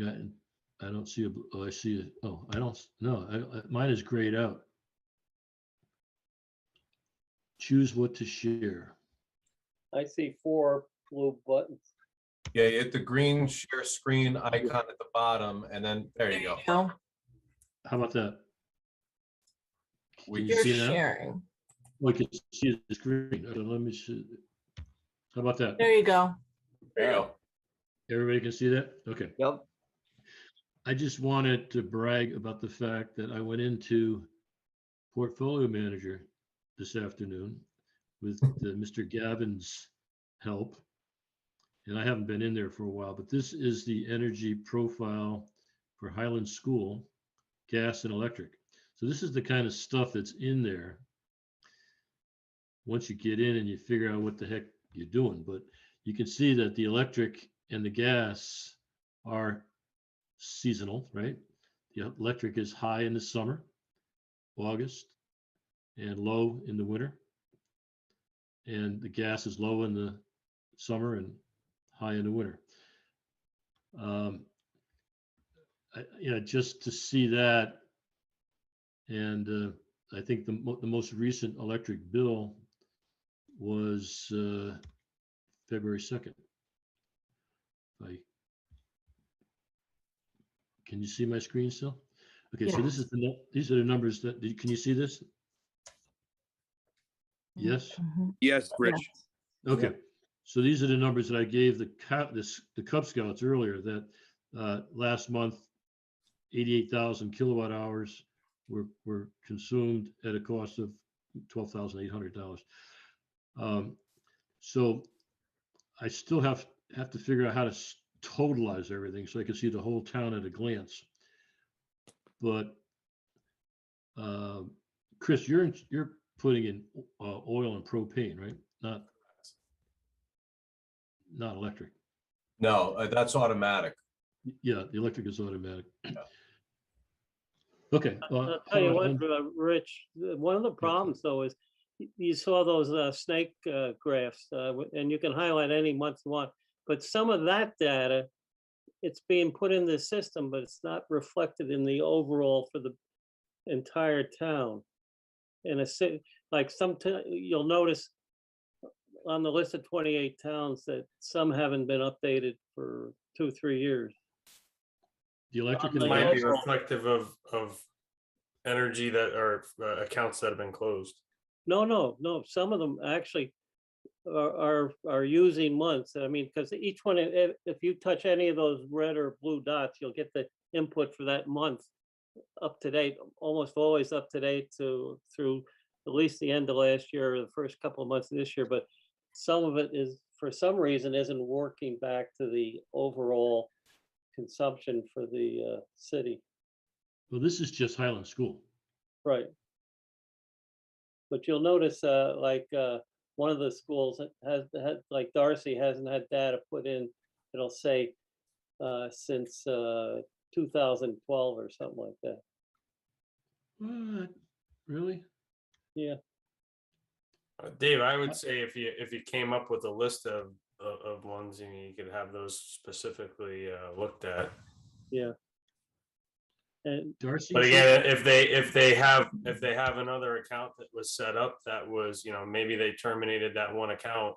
don't see a, oh, I see it. Oh, I don't, no, mine is grayed out. Choose what to share. I see 4 blue buttons. Yeah, you hit the green share screen icon at the bottom, and then there you go. No, How about that? We Can can you're see now? sharing. We can see the screen. Let me see. How about that? There you go. There you go. Everybody can see that? Okay. Yep. I just wanted to brag about the fact that I went into Portfolio Manager this afternoon with Mr. Gavin's help. And I haven't been in there for a while, but this is the energy profile for Highland School, gas and electric. So this is the kind of stuff that's in there once you get in and you figure out what the heck you're doing. But you can see that the electric and the gas are seasonal, right? The electric is high in the summer, August, and low in the winter. And the gas is low in the summer and high in the winter. Just to see that, and I think the most recent electric bill was February 2nd. Can you see my screen still? Okay, so this is these are the numbers that, can you see this? Yes? Mhm. Yes, Rich. Okay, so these are the numbers that I gave the Cub Scouts earlier, that last month, 88,000 kilowatt hours were consumed at a cost of $12,800. So I still have to figure out how to totalize everything so I can see the whole town at a glance. But Chris, you're putting in oil and propane, right? Not electric. No, that's automatic. Yeah, the electric is automatic. Okay. I'll tell you what, Rich, one of the problems though is you saw those snake graphs, and you can highlight any month you want, but some of that data, it's being put in the system, but it's not reflected in the overall for the entire town. In a city, like you'll notice on the list of 28 towns that some haven't been updated for 2-3 years. The electric It and might be gas. reflective of energy that are accounts that have been closed. No. Some of them actually are using months. I mean, because each one, if you touch any of those red or blue dots, you'll get the input for that month up to date, almost always up to date through at least the end of last year or the first couple of months of this year. But some of it is, for some reason, isn't working back to the overall consumption for the city. Well, this is just Highland School. Right. But you'll notice one of the schools has like Darcy hasn't had data put in. It'll say since 2012 or something like that. What? Really? Yeah. Dave, I would say if you came up with a list of ones, you could have those specifically looked at. Yeah. And Darcy? But you said? again, if they have another account that was set up that was, maybe they terminated that one account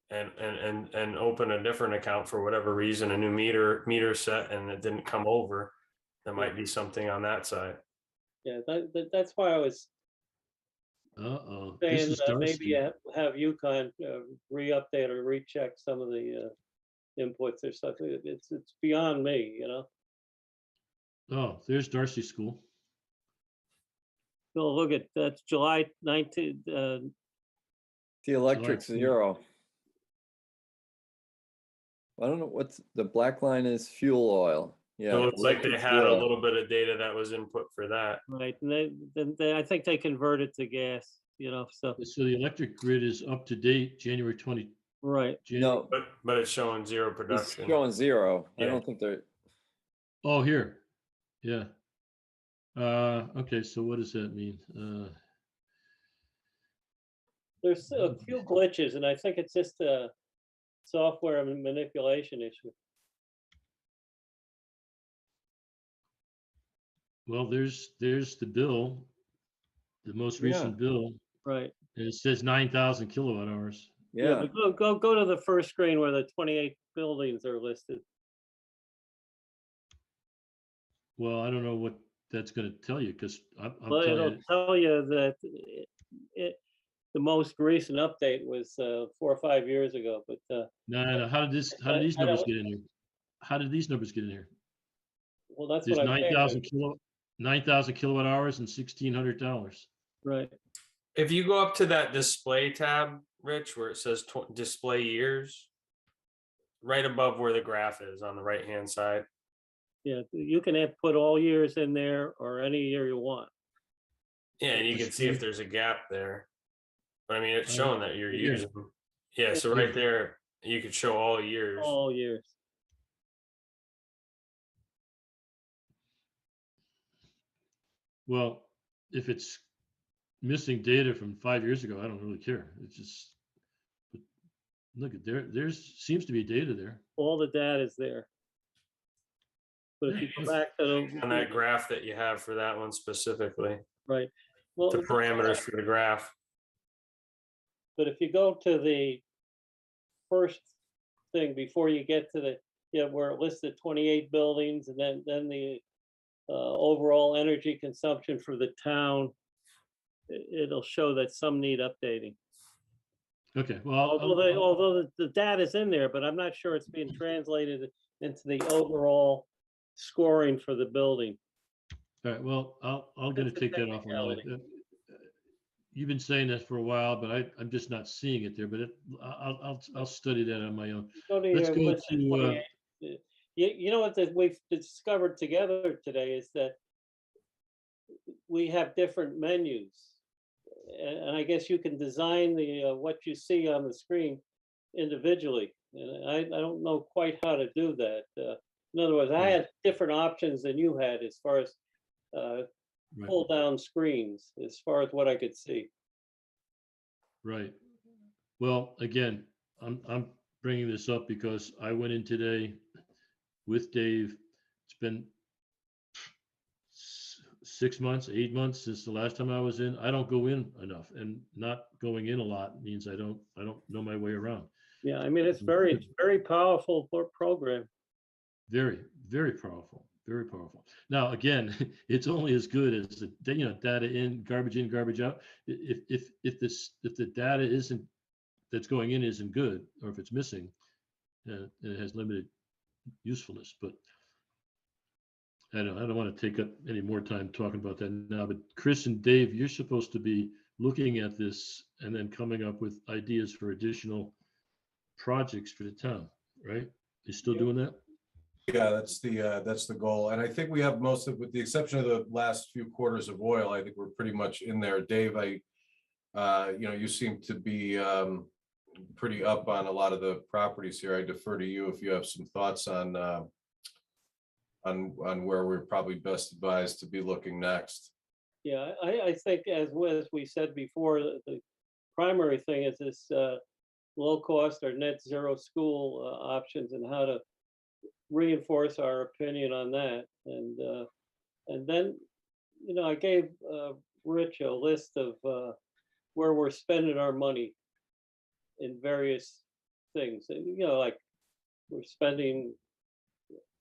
and open a different account for whatever reason, a new meter set, and it didn't come over, there might be something on that side. yeah, that's why I was Uh-oh. This saying is maybe Darcy. have UConn re-update or recheck some of the inputs or stuff. It's beyond me, Oh, there's Darcy School. So look at that's July 19th. The electric's July 0. I don't know what's the black line is fuel oil. Yeah. So it looks like they electric's had a 0. little bit of data that was input for that. Right, and then I think they converted to gas, so, So the electric grid is up to date, January 20. right. No, But it's showing zero it's production. showing 0. I Yeah. don't think they're. Oh, here. Yeah. Okay, so what does that mean? There's a few glitches, and I think it's just a software manipulation issue. Well, there's the bill, the most recent bill, Right. and it says 9,000 kilowatt hours. Yeah. But go to the first screen where the 28 buildings are listed. Well, I don't know what that's going to tell you because I'm Well, telling it'll you, tell you that the most recent update was 4 or 5 years ago, but no. How did these I numbers don't- get in here? How did these numbers get in here? well, that's There's what I'm saying. 9,000 kilowatt hours and $1,600. Right. If you go up to that display tab, Rich, where it says display years, right above where the graph is on the right-hand side. Yeah, you can put all years in there or any year you want. Yeah, and you can see if there's a gap there. But I mean, it's showing that you're Yeah. using them. Yeah, so right there, you could show all years. All years. Well, if it's missing data from 5 years ago, I don't really care. It's just, but look at there's seems to be data there. All the data is there. But if you go back to On that graph that you have for that one specifically, right, well, the parameters for the graph. but if you go to the first thing before you get to where it lists the 28 buildings and then the overall energy consumption for the town, it'll show that some need updating. Okay, well, Although the data's in there, but I'm not sure it's being translated into the overall scoring for the building. all right, well, I'm going to That's a take that off. technicality. You've been saying that for a while, but I'm just not seeing it there. But I'll study that on my own. Let's Your go list of to 28. You know what we've discovered together today is that we have different menus. And I guess you can design the what you see on the screen individually. And I don't know quite how to do that. In other words, I had different options than you had as far as Right. pull down screens, as far as what I could see. Right. Well, again, I'm bringing this up because I went in today with Dave. It's been 6 months, 8 months since the last time I was in. I don't go in enough, and not going in a lot means I don't know my way around. Yeah, I mean, it's very powerful program. Very, very powerful. Very powerful. Now, again, it's only as good as the data in, garbage out. If the data that's going in isn't good, or if it's missing, it has limited usefulness. But I don't want to take up any more time talking about that now. But Chris and Dave, you're supposed to be looking at this and then coming up with ideas for additional projects for the town, right? You still doing that? Yeah, that's the goal. And I think we have most of, with the exception of the last few quarters of oil, I think we're pretty much in there. Dave, You seem to be pretty up on a lot of the properties here. I defer to you if you have some thoughts on where we're probably best advised to be looking next. Yeah, I think as we said before, the primary thing is this low cost or net zero school options and how to reinforce our opinion on that. And then, I gave Rich a list of where we're spending our money in various things. Like we're spending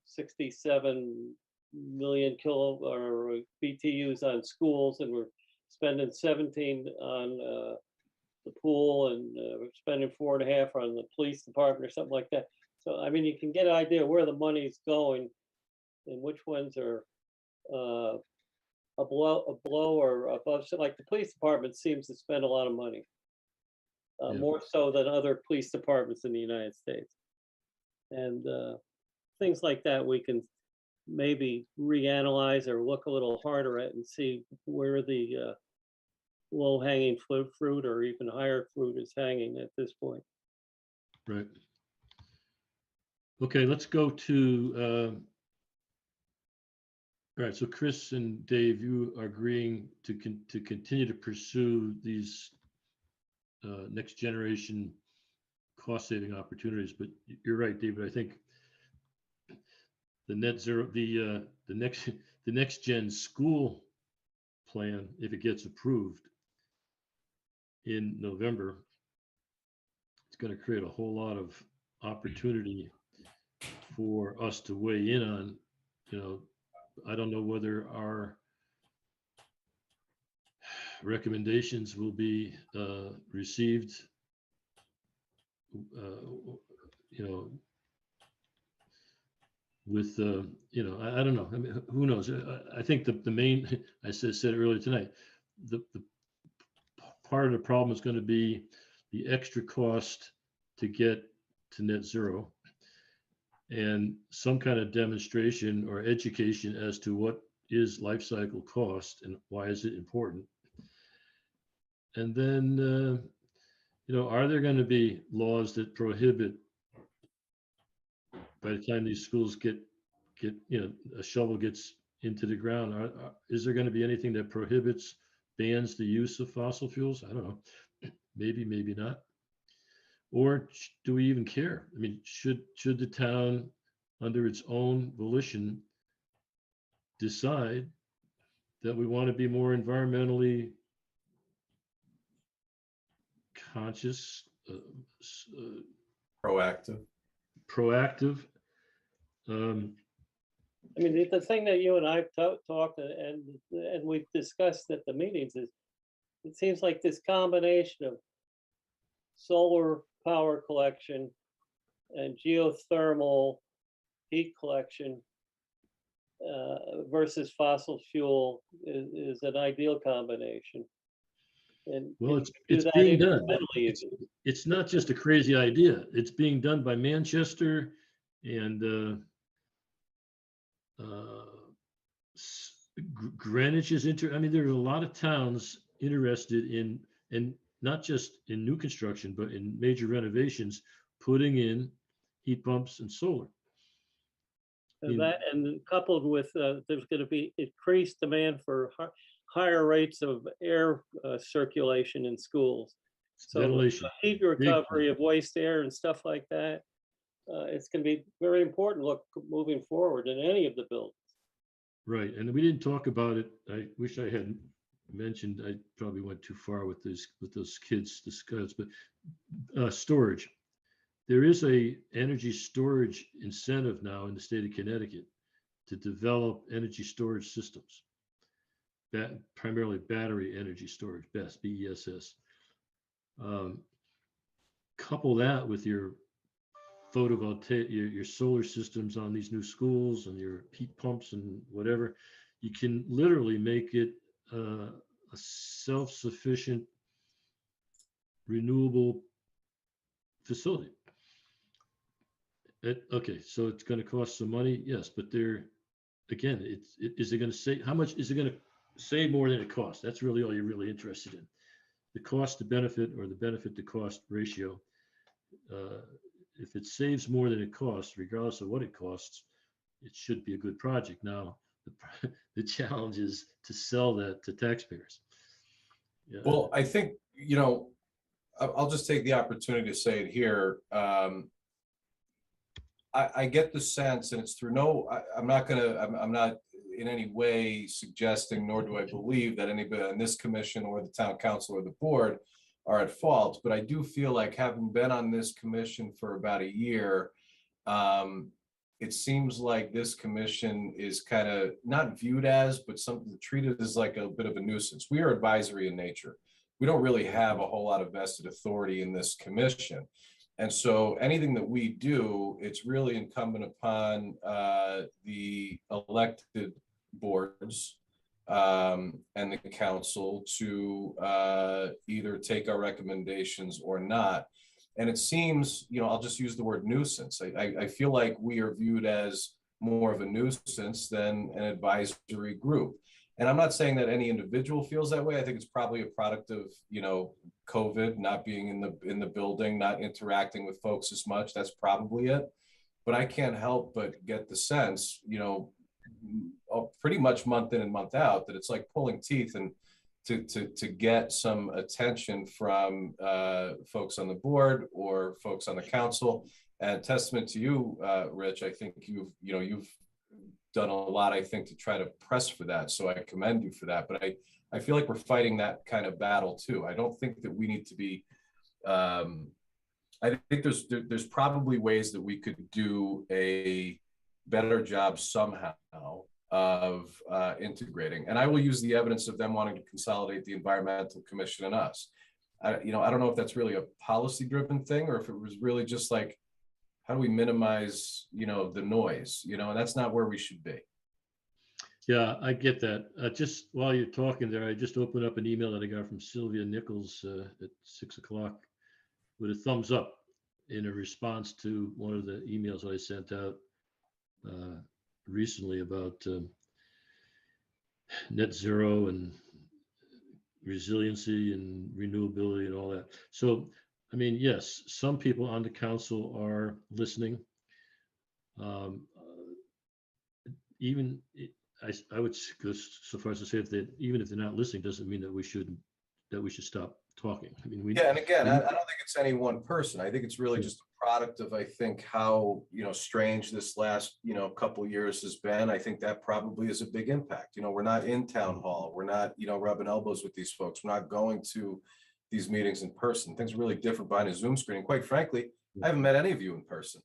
67 million or BTUs on schools, and we're spending 17 on the pool, and we're spending 4.5 on the police department or something like that. So, I mean, you can get an idea where the money's going and which ones are below or above. So like the police department seems to spend a lot of money, more so than other police departments in the United States. And things like that we can maybe reanalyze or look a little harder at and see where the low-hanging fruit or even higher fruit is hanging at this point. Right. Okay, let's go to, all right, so Chris and Dave, you are agreeing to continue to pursue these next generation cost-saving opportunities, but you're right, David, I think the net zero, the next gen school plan, if it gets approved in November, it's going to create a whole lot of opportunity for us to weigh in on. I don't know whether our recommendations will be received, with I don't know. I mean, who knows? I think the main, I said earlier tonight, the part of the problem is going to be the extra cost to get to net zero, and some kind of demonstration or education as to what is life cycle cost and why is it important. And then, are there going to be laws that prohibit, by the time these schools get a shovel gets into the ground, is there going to be anything that prohibits, bans the use of fossil fuels? I don't know. Maybe, maybe not. Or do we even care? I mean, should the town, under its own volition, decide that we want to be more environmentally conscious, Proactive. I mean, the thing that you and I talked and we've discussed at the meetings is, it seems like this combination of solar power collection and geothermal heat collection versus fossil fuel is an ideal combination. And Well, it's being done. It's not just a crazy idea. It's being done by Manchester and Greenwich is I mean, there's a lot of towns interested in, and not just in new construction, but in major renovations, putting in heat pumps and solar. And coupled with there's going to be increased demand for higher rates of air circulation in schools. So ventilation, heat recovery of waste air and stuff like that, it's going to be very important moving forward in any of the buildings. Right, and we didn't talk about it. I wish I had mentioned. I probably went too far with those kids discussed, but storage. There is a energy storage incentive now in the state of Connecticut to develop energy storage systems, primarily battery energy storage, BESS. Couple that with your photovoltaic, your solar systems on these new schools and your heat pumps and whatever, you can literally make it a self-sufficient renewable facility. Okay, so it's going to cost some money, yes, but again, is it going to save, how much is it going to save more than it costs? That's really all you're really interested in. the cost to benefit or the benefit to cost ratio. If it saves more than it costs, regardless of what it costs, it should be a good project. Now, the challenge is to sell that to taxpayers. Yeah. Well, I think, I'll just take the opportunity to say it here. I get the sense, and it's through I'm not in any way suggesting, nor do I believe that anybody on this commission or the town council or the board are at fault, but I do feel like, having been on this commission for about a year, it seems like this commission is kind of not viewed as, but something treated as like a bit of a nuisance. We are advisory in nature. We don't really have a whole lot of vested authority in this commission. And so anything that we do, it's really incumbent upon the elected boards and the council to either take our recommendations or not. And it seems, I'll just use the word nuisance. I feel like we are viewed as more of a nuisance than an advisory group. And I'm not saying that any individual feels that way. I think it's probably a product of, COVID, not being in the building, not interacting with folks as much. That's probably it. But I can't help but get the sense, pretty much month in and month out, that it's like pulling teeth and to get some attention from folks on the board or folks on the council. And testament to you, Rich, I think you've done a lot, I think, to try to press for that. So I commend you for that. But I feel like we're fighting that kind of battle too. I don't think that we need to be, I think there's probably ways that we could do a better job somehow of integrating. And I will use the evidence of them wanting to consolidate the environmental commission and us. I don't know if that's really a policy driven thing, or if it was really just like, how do we minimize, the noise, and that's not where we should be. Yeah, I get that. Just while you're talking there, I just opened up an email that I got from Sylvia Nichols at 6 o'clock with a thumbs up in a response to one of the emails I sent out recently about net zero and resiliency and renewability and all that. So, I mean, yes, some people on the council are listening. I would go so far as to say even if they're not listening, doesn't mean that we should stop talking. I mean, and again, I don't think it's any one person. I think it's really just a product of, I think, how strange this last couple of years has been. I think that probably is a big impact. We're not in town hall. We're not rubbing elbows with these folks. We're not going to these meetings in person. Things are really different behind a Zoom screen. And quite frankly, I haven't met any of you in person.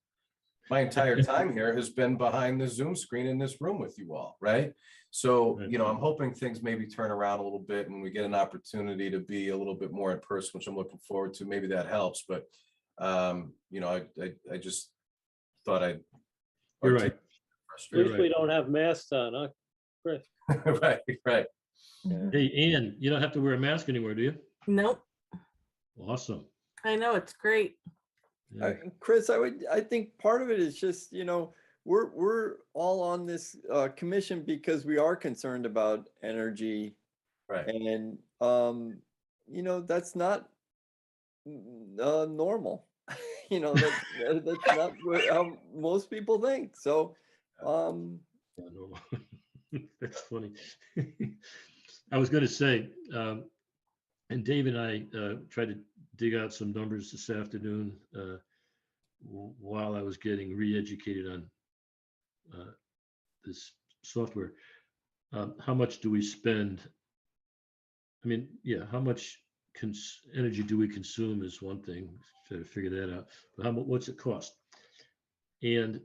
My entire time here has been behind the Zoom screen in this room with you all, right? So, I'm hoping things maybe turn around a little bit and we get an opportunity to be a little bit more in person, which I'm looking forward to. Maybe that helps, but I just thought I'd. You're right. At least we don't have masks on, huh, Chris? Right. Hey, Ann, you don't have to wear a mask anymore, do you? Nope. Awesome. I know, it's great. Yeah. Chris, I think part of it is just, we're all on this commission because we are concerned about energy. Right. And, that's not normal. That's not how most people think. So, Yeah, no. That's funny. I was going to say, and Dave and I tried to dig out some numbers this afternoon while I was getting re-educated on this software. How much do we spend? I mean, yeah, how much energy do we consume is one thing. Try to figure that out. But what's it cost? And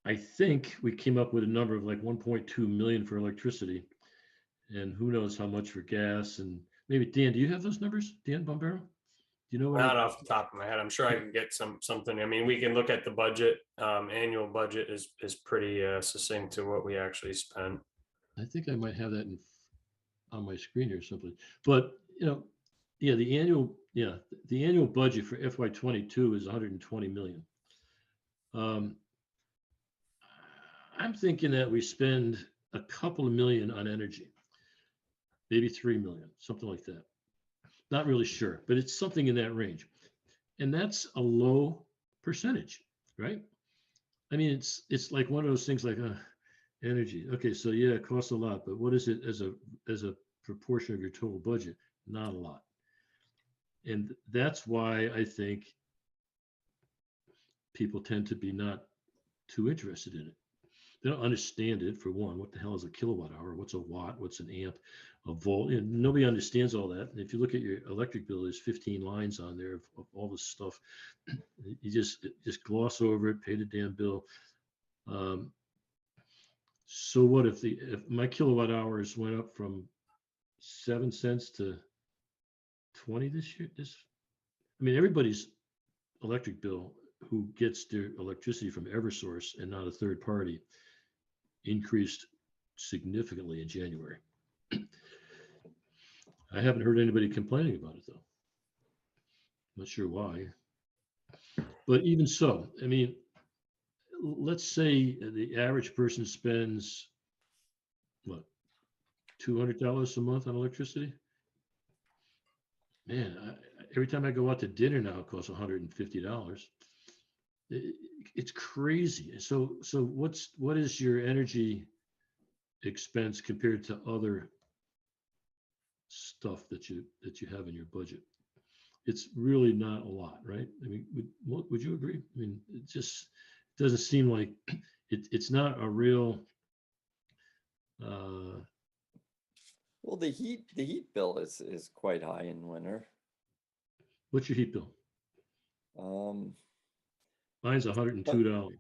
I think we came up with a number of like 1.2 million for electricity, and who knows how much for gas. And maybe Dan, do you have those numbers? Dan Bombero? Do you know what? Not off the top of my head. I'm sure I can get something. I mean, we can look at the budget. Annual budget is pretty succinct to what we actually spent. I think I might have that on my screen here simply. But yeah, the annual budget for FY22 is 120 million. I'm thinking that we spend a couple of million on energy, maybe 3 million, something like that. Not really sure, but it's something in that range. And that's a low percentage, right? I mean, it's like one of those things like energy. Okay, so yeah, it costs a lot, but what is it as a proportion of your total budget? Not a lot. And that's why I think people tend to be not too interested in it. They don't understand it, for one. What the hell is a kilowatt hour? What's a watt? What's an amp? A volt? And nobody understands all that. And if you look at your electric bill, there's 15 lines on there of all this stuff. You just gloss over it, pay the damn bill. So what if my kilowatt hours went up from 7 cents to 20 this year? I mean, everybody's electric bill who gets their electricity from Eversource and not a third party increased significantly in January. I haven't heard anybody complaining about it though. Not sure why. But even so, I mean, let's say the average person spends what, $200 a month on electricity? Man, every time I go out to dinner now, it costs $150. It's crazy. So what is your energy expense compared to other stuff that you have in your budget? It's really not a lot, right? I mean, would you agree? I mean, it just doesn't seem like it's not a real. Well, the heat bill is quite high in winter. What's your heat bill? Mine's $102.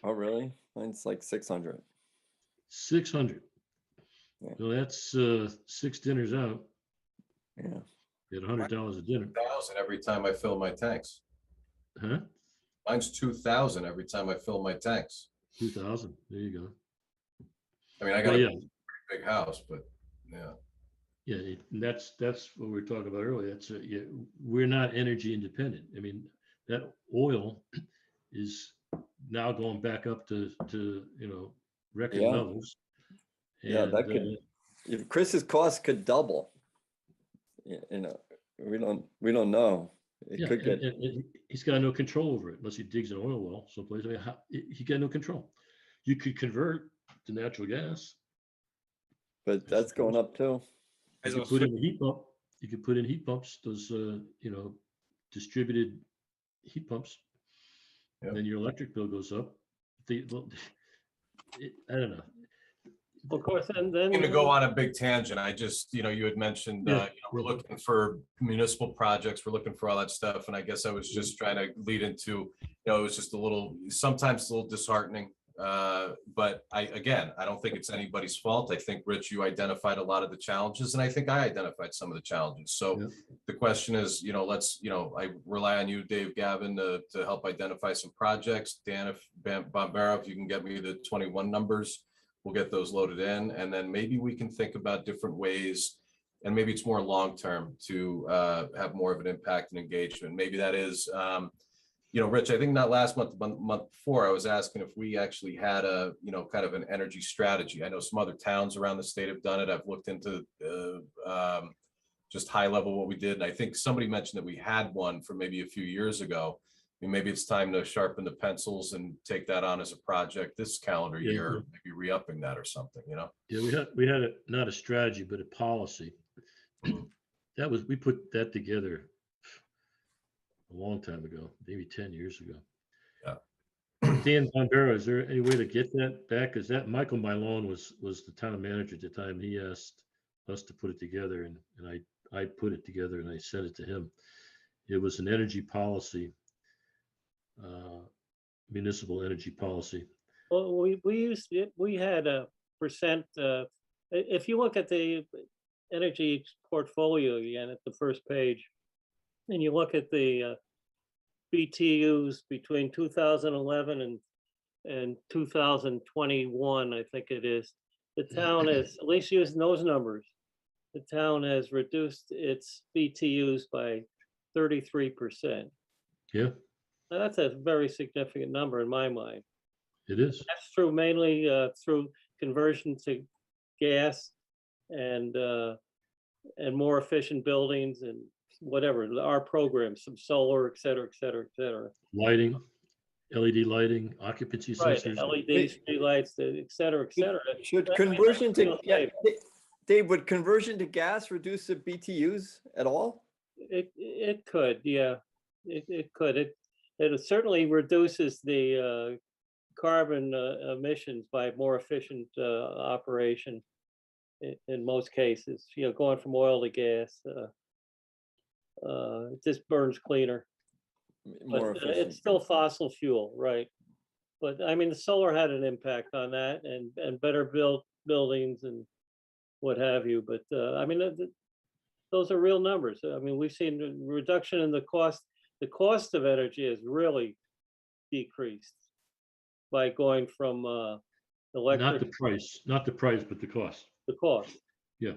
Oh, really? Mine's like 600. 600. Yeah. Well, that's 6 dinners out. Yeah. Get $100 a dinner. 2,000 every time I fill my tanks. Huh? Mine's 2,000 every time I fill my tanks. 2,000. There you go. I mean, I got Well, a yeah. pretty big house, but yeah. Yeah, that's what we were talking about earlier. That's yeah, we're not energy independent. I mean, that oil is now going back up to record Yeah. levels. Yeah, And, that could, if Chris's cost could double, we don't know. It yeah, could get, and he's got no control over it unless he digs an oil well someplace. I mean, he got no control. You could convert to natural gas. but that's going up too. You could put in a heat pump. You could put in heat pumps, those distributed heat pumps. Yep. Then your electric bill goes up. I don't know. Of course, and I'm then. going to go on a big tangent. I just, you had mentioned, Yeah. we're looking for municipal projects. We're looking for all that stuff. And I guess I was just trying to lead into, it was just sometimes a little disheartening. But I don't think it's anybody's fault. I think, Rich, you identified a lot of the challenges, and I think I identified some of the challenges. So Yeah. the question is, I rely on you, Dave Gavin, to help identify some projects. Dan, Bombero, if you can get me the 21 numbers, we'll get those loaded in, and then maybe we can think about different ways, and maybe it's more long-term to have more of an impact and engagement. Maybe that is, Rich, I think not last month, but the month before, I was asking if we actually had a, kind of an energy strategy. I know some other towns around the state have done it. I've looked into just high level what we did. And I think somebody mentioned that we had one from maybe a few years ago. I mean, maybe it's time to sharpen the pencils and take that on as a project this calendar Yeah, year, yeah. maybe re-upping that or something, Yeah, we had not a strategy, but a policy. We put that together a long time ago, maybe 10 years ago. Yeah. Dan Bombero, is there any way to get that back? Because that Michael Milone was the town manager at the time. He asked us to put it together, and I put it together and I sent it to him. It was an energy policy, municipal energy policy. Well, we had a percent, if you look at the energy portfolio again at the first page, and you look at the BTUs between 2011 and 2021, I think it is, the town is, at least using those numbers, the town has reduced its BTUs by 33%. Yeah, Now, that's a very significant number in my mind. it is. That's through mainly through conversion to gas and more efficient buildings and whatever, our program, some solar, et cetera, et cetera, et cetera. Lighting, LED lighting, occupancy Right, sensors. LED streetlights, et cetera, et cetera. Should That might conversion to, feel yeah, safe. Dave, would conversion to gas reduce the BTUs at all? It could, yeah, it could. It certainly reduces the carbon emissions by more efficient operation in most cases, going from oil to gas. It just burns cleaner, More but efficient. it's still fossil fuel, right? But I mean, the solar had an impact on that and better built buildings and what have you. But I mean, those are real numbers. I mean, we've seen a reduction in the cost. The cost of energy has really decreased by going from Not electric the price, not the price, but the cost. the cost. Yeah,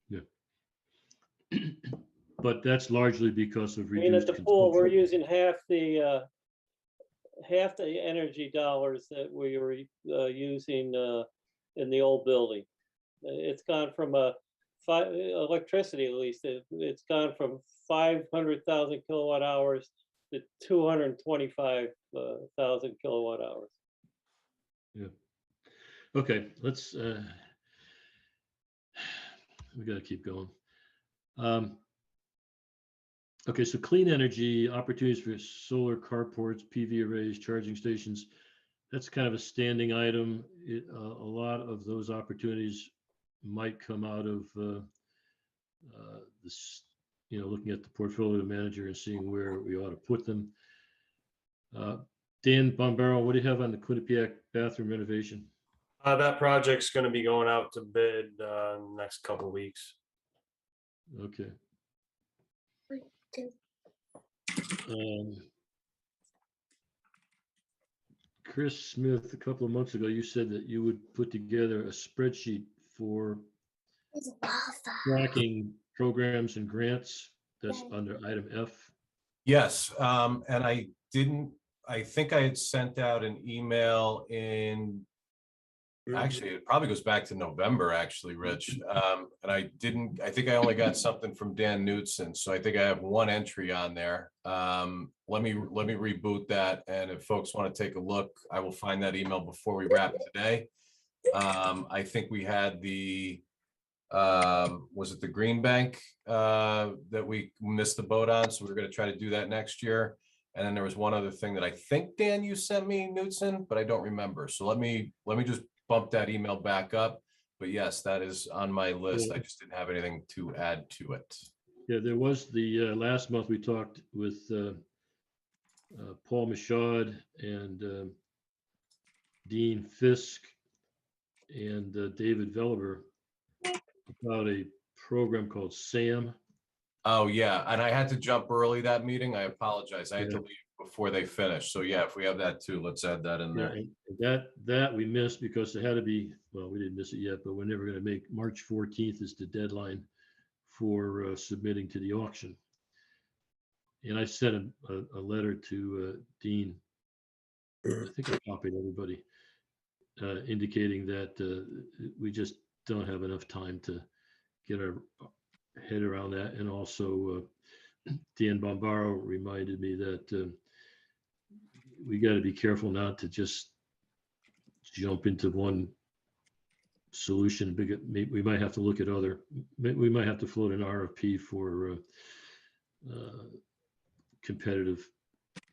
yeah. But that's largely because of I mean, at reduced the pool, we're consumption. using half the energy dollars that we were using in the old building. It's gone from electricity, at least, it's gone from 500,000 kilowatt hours to 225,000 kilowatt hours. Yeah. Okay, let's, we gotta keep going. Okay, so clean energy, opportunities for solar carports, PV arrays, charging stations. That's kind of a standing item. A lot of those opportunities might come out of this, looking at the portfolio manager and seeing where we ought to put them. Dan Bombero, what do you have on the Quinnipiac bathroom renovation? That project's going to be going out to bid next couple of weeks. Okay. Chris Smith, a couple of months ago, you said that you would put together a spreadsheet for tracking programs and grants. That's under item F. Yes, and I think I had sent out an email actually, it probably goes back to November, actually, Rich. And I think I only got something from Dan Knutson, so I think I have one entry on there. Let me reboot that, and if folks want to take a look, I will find that email before we wrap today. I think we had was it the Green Bank that we missed the boat on, so we're going to try to do that next year. And then there was one other thing that I think, Dan, you sent me, Knutson, but I don't remember. So let me just bump that email back up. But yes, that is on my list. I just didn't have anything to add to it. Yeah, there was the last month we talked with Paul Michaud and Dean Fisk and David Veliver about a program called SAM. Oh, yeah. And I had to jump early that meeting. I apologize. I had to Yeah. leave before they finished. So yeah, if we have that too, let's add that in there. Yeah, that we missed because it had to be, well, we didn't miss it yet, but we're never going to make March 14th is the deadline for submitting to the auction. And I sent a letter to Dean. I think I copied everybody, indicating that we just don't have enough time to get our head around that. And also Dan Bombaro reminded me that we got to be careful not to just jump into one solution. We might have to look at we might have to float an RFP for competitive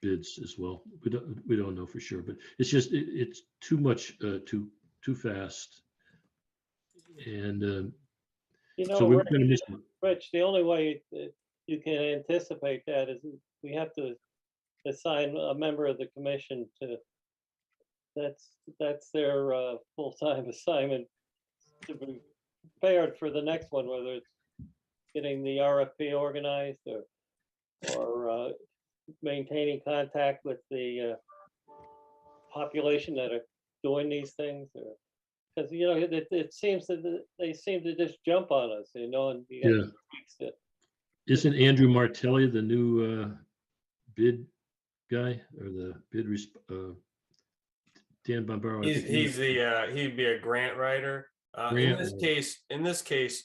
bids as well. We don't know for sure, but it's just, it's too much, too fast. And so we're going to miss it. Rich, the only way that you can anticipate that is we have to assign a member of the commission to, that's their full-time assignment to be prepared for the next one, whether it's getting the RFP organized or maintaining contact with the population that are doing these things, or because it seems that they seem to just jump on us, and you got weeks to. Isn't Andrew Martelli the new bid guy or the bid Dan Bombaro? He'd be a grant writer. In this case,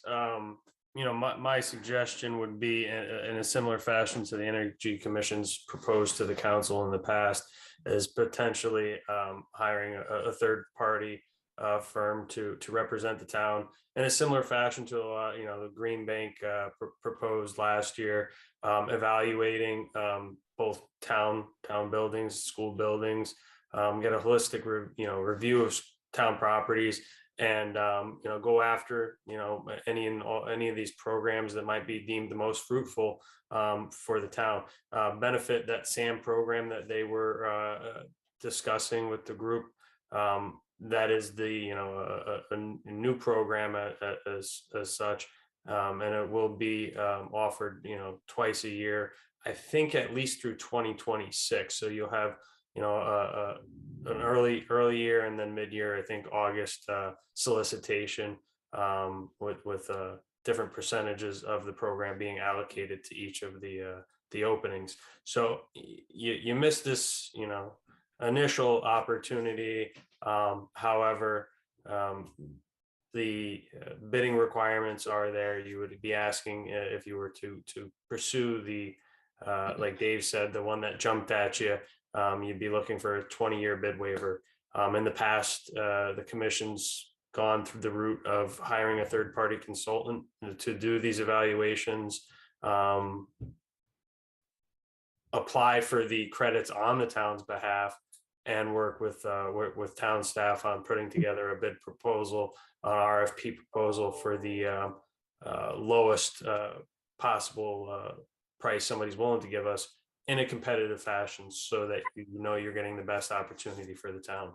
my suggestion would be in a similar fashion to the Energy Commission's proposed to the council in the past, is potentially hiring a third party firm to represent the town in a similar fashion to the Green Bank proposed last year, evaluating both town buildings, school buildings, get a holistic review of town properties, and go after any of these programs that might be deemed the most fruitful for the town. Benefit that SAM program that they were discussing with the group. That is a new program as such, and it will be offered twice a year. I think at least through 2026. So you'll have an early year and then mid-year, I think August solicitation with different percentages of the program being allocated to each of the openings. So you missed this initial opportunity. However, the bidding requirements are there. You would be asking if you were to pursue the like Dave said, the one that jumped at you. You'd be looking for a 20-year bid waiver. In the past, the commission's gone through the route of hiring a third-party consultant to do these evaluations, apply for the credits on the town's behalf, and work with town staff on putting together a bid proposal, an RFP proposal for the lowest possible price somebody's willing to give us in a competitive fashion, so that you're getting the best opportunity for the town.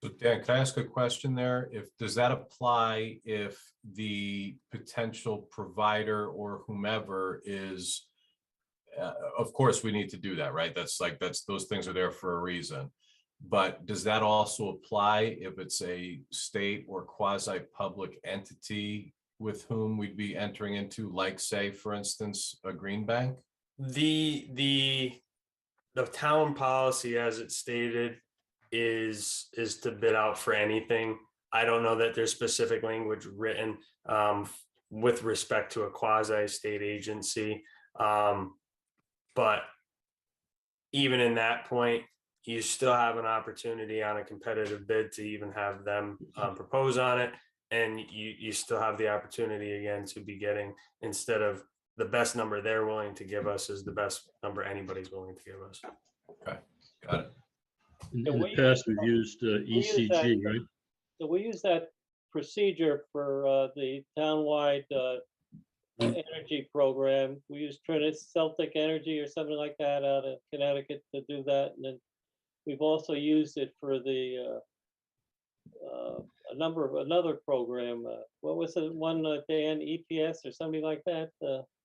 So Dan, can I ask a question there? Does that apply if the potential provider or whomever is, of course, we need to do that, right? Those things are there for a reason. But does that also apply if it's a state or quasi-public entity with whom we'd be entering into, like, say, for instance, a green bank? The town policy, as it's stated, is to bid out for anything. I don't know that there's specific language written with respect to a quasi state agency, but even in that point, you still have an opportunity on a competitive bid to even have them propose on it, and you still have the opportunity again to be getting, instead of the best number they're willing to give us, is the best number anybody's willing to give us. Okay, got it. In the past, we've used ECG, right? So we use that procedure for the townwide energy program. We use Celtic Energy or something like that out of Connecticut to do that. And then we've also used it for the another program. What was it? One Dan, EPS or something like that.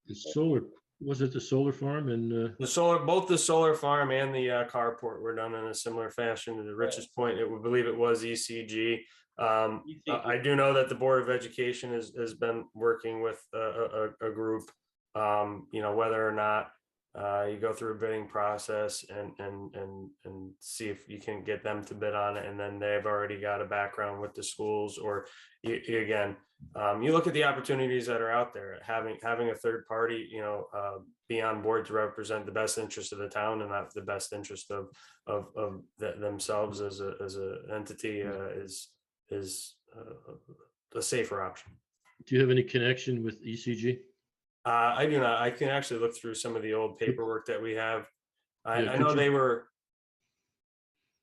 The solar, was it the solar farm? And both the solar farm and the carport were done in a similar fashion. To the Rich's point, we believe it was ECG. I do know that the Board of Education has been working with a group, whether or not you go through a bidding process and see if you can get them to bid on it, and then they've already got a background with the schools, or you look at the opportunities that are out there. Having a third party, be on board to represent the best interest of the town and not the best interest of themselves as a entity is a safer option. do you have any connection with ECG? I do not. I can actually look through some of the old paperwork that we have. Yeah, I know they were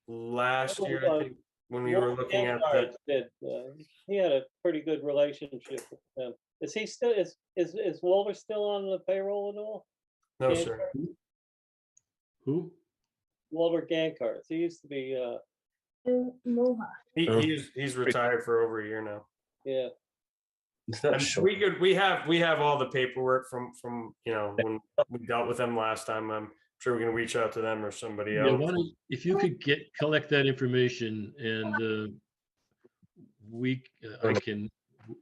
last year, I think, when we were looking at the. He had a pretty good relationship with them. Is he still is Walter still on the payroll at all? No, Gankart? sir. Who? Walter Gankart. He used to be Moha. He's retired for over a year now. yeah. And we have all the paperwork from when we dealt with them last time. I'm sure we can reach out to them or somebody Yeah, else. if you could collect that information, and I can,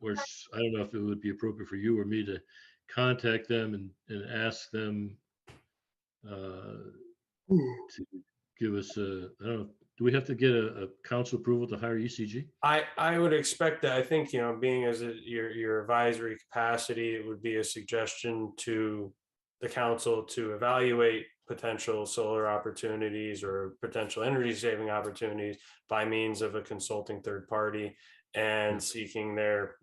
or I don't know if it would be appropriate for you or me to contact them and ask them to give us I don't know, Do we have to get a council approval to hire ECG? I would expect that. I think, being as your advisory capacity, it would be a suggestion to the council to evaluate potential solar opportunities or potential energy saving opportunities by means of a consulting third party and seeking their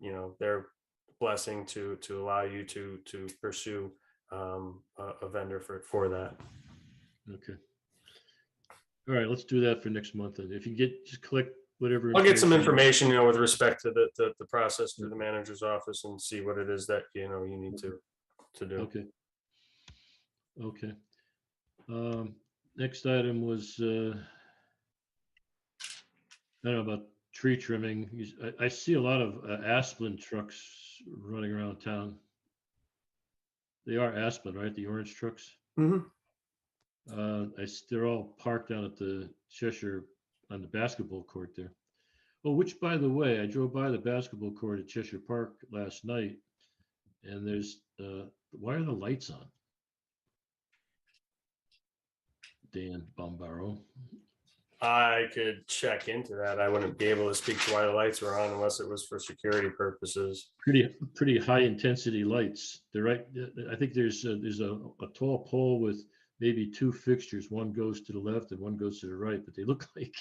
blessing to allow you to pursue a vendor for that. Okay. All right, let's do that for next month. And if you just collect whatever. I'll get some information, with respect to the process through the manager's office and see what it is that, you need to do. Okay. Okay. Next item was, I don't know about tree trimming. I see a lot of Asplin trucks running around town. They are Asplin, right? The orange trucks? Mhm. They're all parked down at the Cheshire on the basketball court there. Oh, which, by the way, I drove by the basketball court at Cheshire Park last night, and there's why are the lights on? Dan Bombaro. I could check into that. I wouldn't be able to speak to why the lights were on unless it was for security purposes. Pretty high intensity lights. They're right. I think there's a tall pole with maybe two fixtures. One goes to the left and one goes to the right, but they look like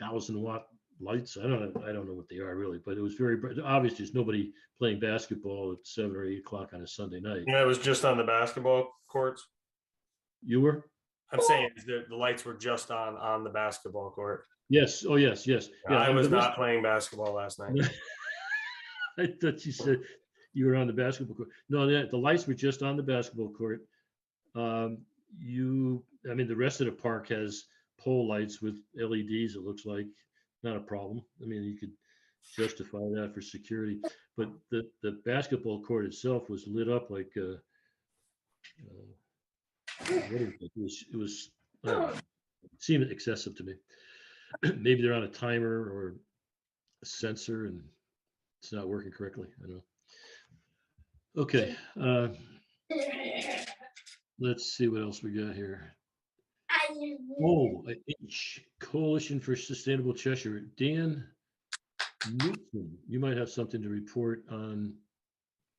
1,000-watt lights. I don't know what they are really, but it was very bright. Obviously, there's nobody playing basketball at 7 or 8 o'clock on a Sunday night. Yeah, it was just on the basketball courts. You were? I'm saying the lights were just on the basketball court. Yes. Oh, yes. Yes. Yeah, I was not playing basketball last night. I thought you said you were on the basketball court. No, the lights were just on the basketball court. The rest of the park has pole lights with LEDs. It looks like not a problem. I mean, you could justify that for security, but the basketball court itself was lit up like it was seemed excessive to me. Maybe they're on a timer or a sensor and it's not working correctly. I don't know. Okay. Let's see what else we got here. Oh, Coalition for Sustainable Cheshire. Dan Newton, you might have something to report on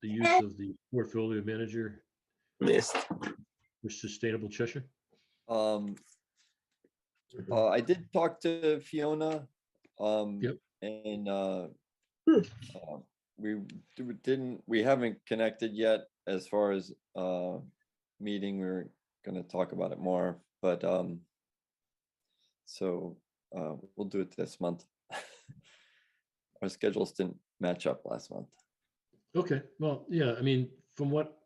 the use of the portfolio manager Missed. for Sustainable Cheshire. I did talk to Fiona. Yep. And we haven't connected yet as far as meeting. We're going to talk about it more, but we'll do it this month. Our schedules didn't match up last month. Okay, well, yeah, I mean, from what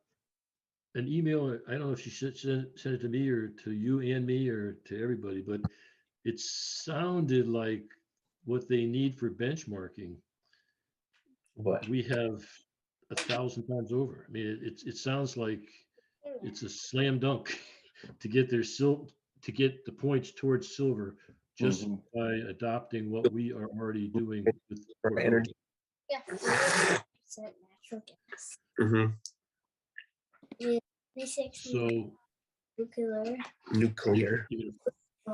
an email, I don't know if she sent it to me or to you and me or to everybody, but it sounded like what they need for benchmarking. What? We have 1,000 times over. I mean, it sounds like it's a slam dunk to get to get the points towards silver just by adopting what we are already doing with energy. Yeah. Natural gas. Mm-hmm. So Nuclear. you're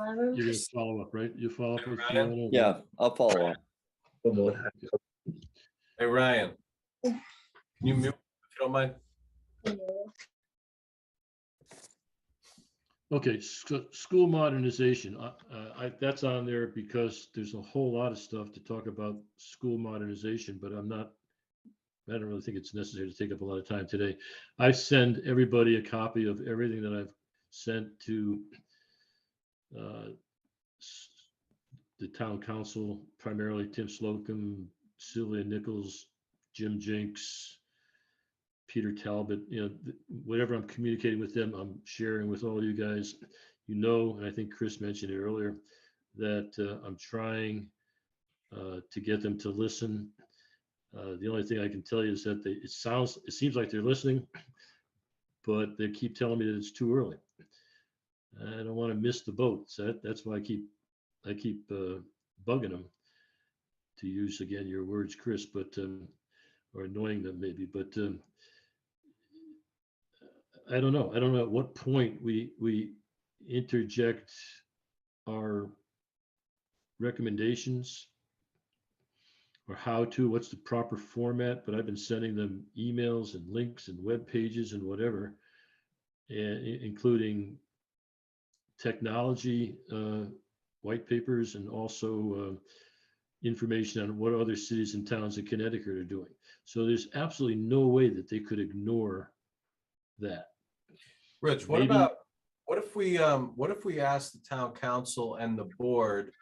gonna follow up, right? You follow up with Fiona? Yeah, I'll follow up. Hey, Ryan. Can you mute if you don't mind? Okay, school modernization. That's on there because there's a whole lot of stuff to talk about school modernization, but I don't really think it's necessary to take up a lot of time today. I send everybody a copy of everything that I've sent to the town council, primarily Tim Slocum, Sylvia Nichols, Jim Jinks, Peter Talbot. Whatever I'm communicating with them, I'm sharing with all you guys. And I think Chris mentioned it earlier, that I'm trying to get them to listen. The only thing I can tell you is that it seems like they're listening, but they keep telling me that it's too early. I don't want to miss the boat. So that's why I keep bugging them, to use again your words, Chris, but or annoying them maybe. But I don't know. I don't know at what point we interject our recommendations or what's the proper format, but I've been sending them emails and links and web pages and whatever, and including technology white papers and also information on what other cities and towns in Connecticut are doing. So there's absolutely no way that they could ignore that. Rich, what Maybe- about, what if we ask the town council and the board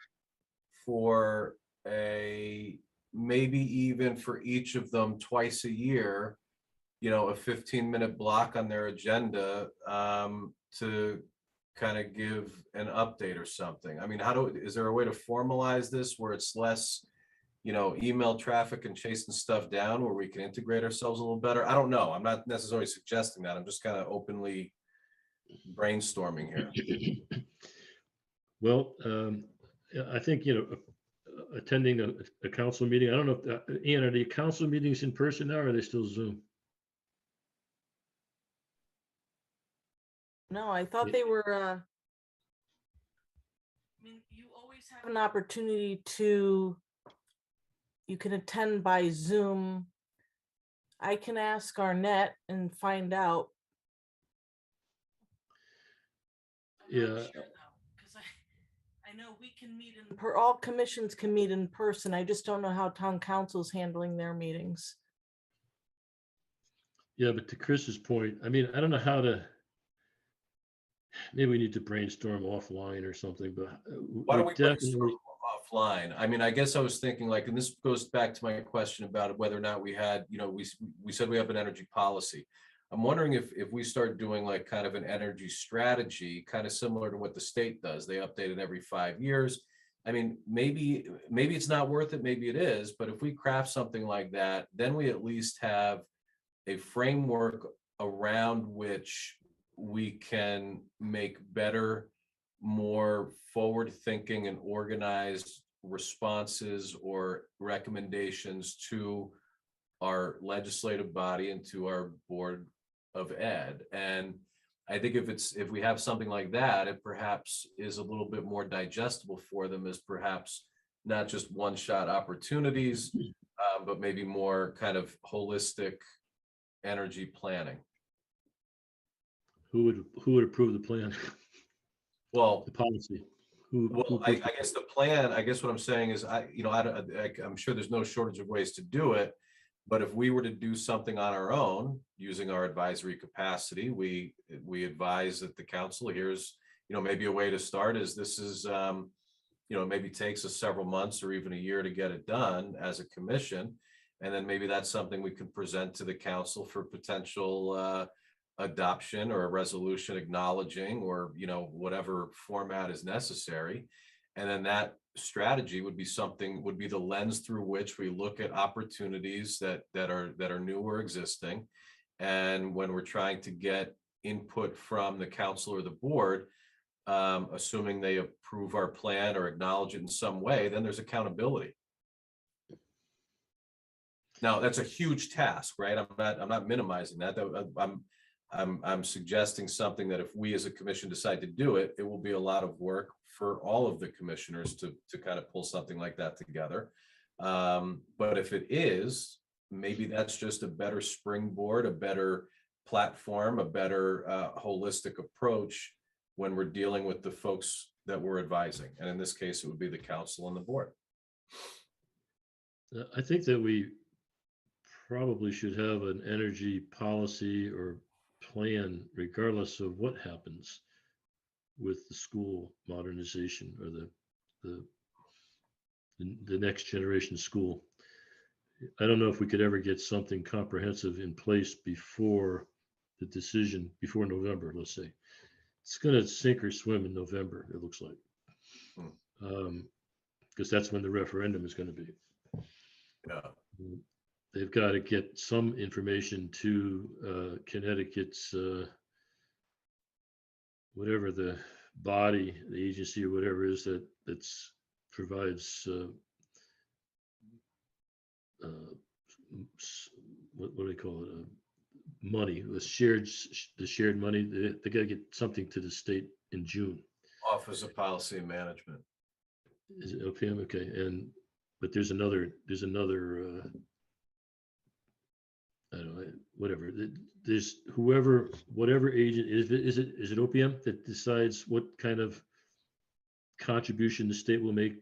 for maybe even for each of them twice a year, a 15-minute block on their agenda to kind of give an update or something? I mean, is there a way to formalize this where it's less, email traffic and chasing stuff down, where we can integrate ourselves a little better? I don't know. I'm not necessarily suggesting that. I'm just kind of openly brainstorming here. Well, I think, attending a council meeting, I don't know if, Ian, are the council meetings in person now or are they still Zoom? No, I thought they were, I mean, you always have an opportunity you can attend by Zoom. I can ask Arnett and find out. I'm not Yeah. sure, though, 'cause I know we can meet all commissions can meet in person. I just don't know how town council's handling their meetings. Yeah, but to Chris's point, I mean, I don't know maybe we need to brainstorm offline or something, but Why don't we definitely, brainstorm offline? I mean, I guess I was thinking like, and this goes back to my question about whether or not we had, we said we have an energy policy. I'm wondering if we start doing like kind of an energy strategy, kind of similar to what the state does. They update it every 5 years. I mean, maybe it's not worth it, maybe it is, but if we craft something like that, then we at least have a framework around which we can make better, more forward-thinking and organized responses or recommendations to our legislative body and to our Board of Ed. And I think if we have something like that, it perhaps is a little bit more digestible for them as perhaps not just one-shot opportunities, but maybe more kind of holistic energy planning. who would approve the plan, Well, the policy? I guess the plan, I guess what I'm saying is I'm sure there's no shortage of ways to do it. But if we were to do something on our own, using our advisory capacity, we advise that the council, here's, maybe a way to start is this is, maybe takes us several months or even a year to get it done as a commission. And then maybe that's something we can present to the council for potential adoption or a resolution acknowledging or, whatever format is necessary. And then that strategy would be the lens through which we look at opportunities that are new or existing. And when we're trying to get input from the council or the board, assuming they approve our plan or acknowledge it in some way, then there's accountability. Now, that's a huge task, right? I'm not minimizing that. I'm suggesting something that if we as a commission decide to do it, it will be a lot of work for all of the commissioners to kind of pull something like that together. But if it is, maybe that's just a better springboard, a better platform, a better holistic approach when we're dealing with the folks that we're advising. And in this case, it would be the council and the board. I think that we probably should have an energy policy or plan regardless of what happens with the school modernization or the next generation school. I don't know if we could ever get something comprehensive in place before the decision, before November, let's say. It's going to sink or swim in November, it looks like. Because that's when the referendum is going to be. Yeah. They've got to get some information to Connecticut's, whatever the body, the agency or whatever it is that's provides what do they call it? Money, the shared money. They got to get something to the state in June. Office of Policy and Management. Is it opium? Okay, but there's another, I don't know, whatever. There's whatever agent, is it opium that decides what kind of contribution the state will make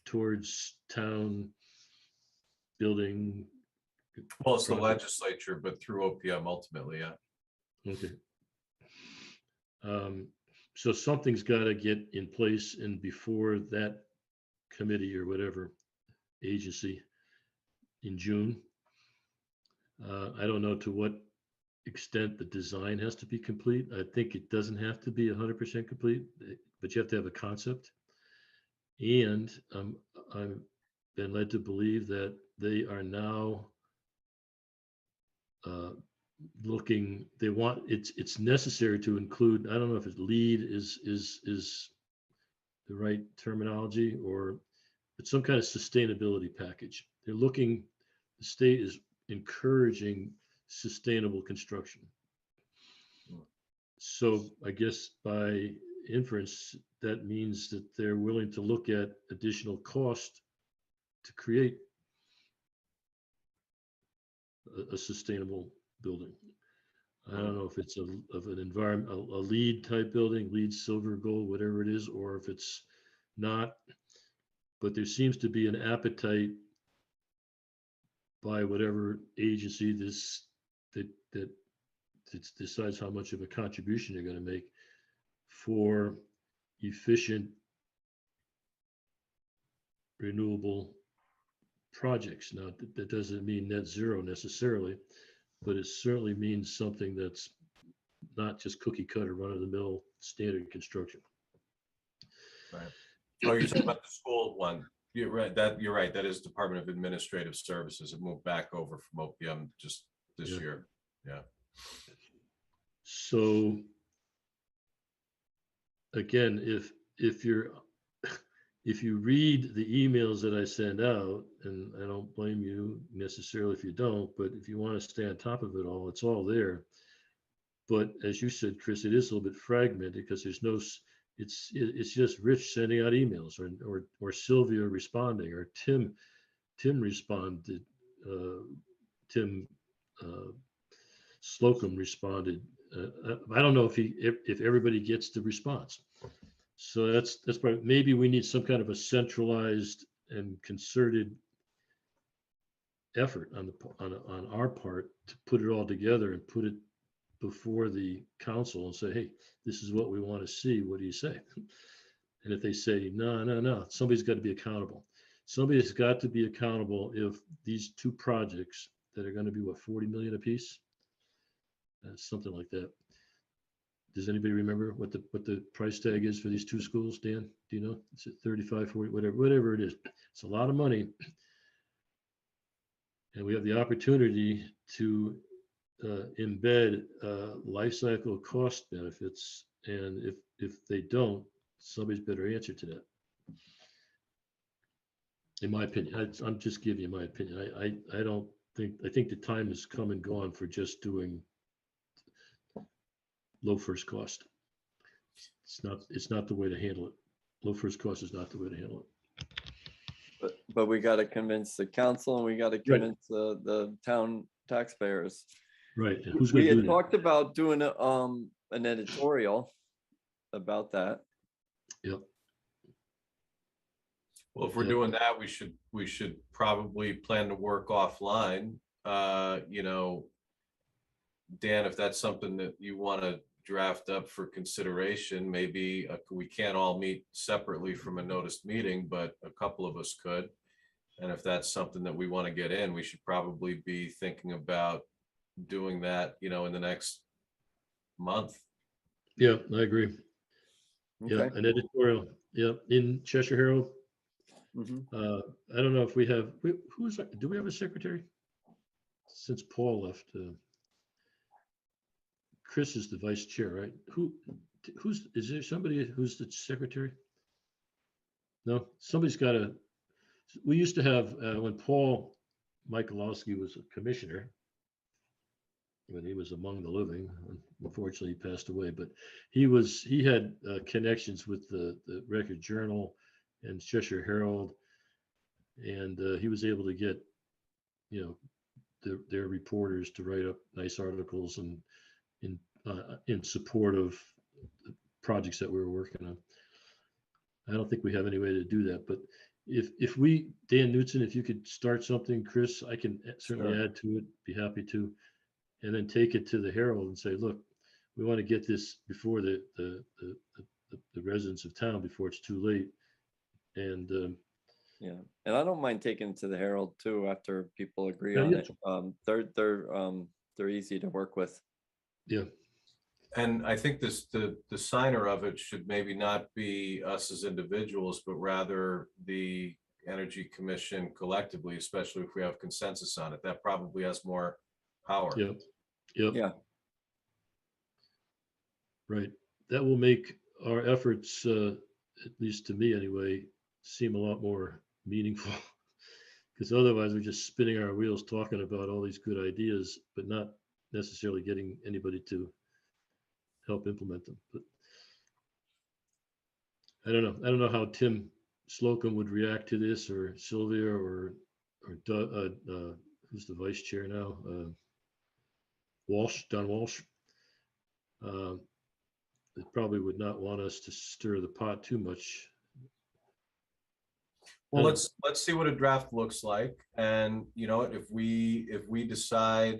towards town building? Well, it's the project? legislature, but through OPM ultimately, yeah. Okay. So something's got to get in place, and before that committee or whatever agency in June. I don't know to what extent the design has to be complete. I think it doesn't have to be 100% complete, but you have to have a concept. And I've been led to believe that they are now looking. They want it's necessary to include. I don't know if it's lead is the right terminology, or but some kind of sustainability package. They're looking. The state is encouraging sustainable construction. So I guess by inference, that means that they're willing to look at additional cost to create a sustainable building. I don't know if it's of an environment, a LEED type building, LEED, silver, gold, whatever it is, or if it's not. But there seems to be an appetite by whatever agency that decides how much of a contribution you're going to make for efficient renewable projects. Now, that doesn't mean net zero necessarily, but it certainly means something that's not just cookie cutter, run of the mill standard construction. Right. Oh, you're talking about the school one. You're right. You're right. That is Department of Administrative Services. It moved back over from OPM just this year. Yeah. So again, if you read the emails that I send out, and I don't blame you necessarily if you don't, but if you want to stay on top of it all, it's all there. But as you said, Chris, it is a little bit fragmented because there's no. It's just Rich sending out emails, or Sylvia responding, or Tim responded. Tim Slocum responded. I don't know if everybody gets the response. So that's probably, maybe we need some kind of a centralized and concerted effort on our part to put it all together and put it before the council and say, hey, this is what we want to see. What do you say? And if they say, no, somebody's got to be accountable. Somebody's got to be accountable if these two projects that are going to be, what, 40 million apiece? Something like that. Does anybody remember what the price tag is for these two schools, Dan? Do you know? It's at 35, 40, whatever it is. It's a lot of money. And we have the opportunity to embed life cycle cost benefits. And if they don't, somebody's better answer to that. In my opinion, I'm just giving you my opinion. I think the time has come and gone for just doing low first cost. It's not the way to handle it. Low first cost is not the way to handle it. But we got to convince the council, and we got to convince the town taxpayers. Right. And who's We going to do had that? talked about doing an editorial about that. Yep. Well, if we're doing that, we should probably plan to work offline. Dan, if that's something that you want to draft up for consideration, maybe we can't all meet separately from a noticed meeting, but a couple of us could. And if that's something that we want to get in, we should probably be thinking about doing that, in the next month. Yeah, I agree. Okay. Yeah, an editorial. Yeah, in Cheshire Herald. I don't know if we have. Do we have a secretary? Since Paul left, Chris is the vice chair, right? Is there somebody who's the secretary? No, somebody's got to. We used to have when Paul Michalowski was a commissioner, when he was among the living. Unfortunately, he passed away, but he had connections with the Record Journal and Cheshire Herald, and he was able to get, you know, their reporters to write up nice articles and in support of the projects that we were working on. I don't think we have any way to do that, but if we, Dan Knutson, if you could start something, Chris, I can certainly Sure. add to it, be happy to, and then take it to the Herald and say, look, we want to get this before the residents of town before it's too late. And Yeah, and I don't mind taking it to the Herald too after people agree Yeah, on yeah. it. They're easy to work with. yeah, And I think the signer of it should maybe not be us as individuals, but rather the Energy Commission collectively, especially if we have consensus on it. That probably has more power. yep, yep, Yeah, right. That will make our efforts, at least to me anyway, seem a lot more meaningful. Because otherwise, we're just spinning our wheels talking about all these good ideas, but not necessarily getting anybody to help implement them. But I don't know. I don't know how Tim Slocum would react to this, or Sylvia, or who's the vice chair now? Don Walsh. They probably would not want us to stir the pot too much. Well, let's see what a draft looks like. And you know, if we decide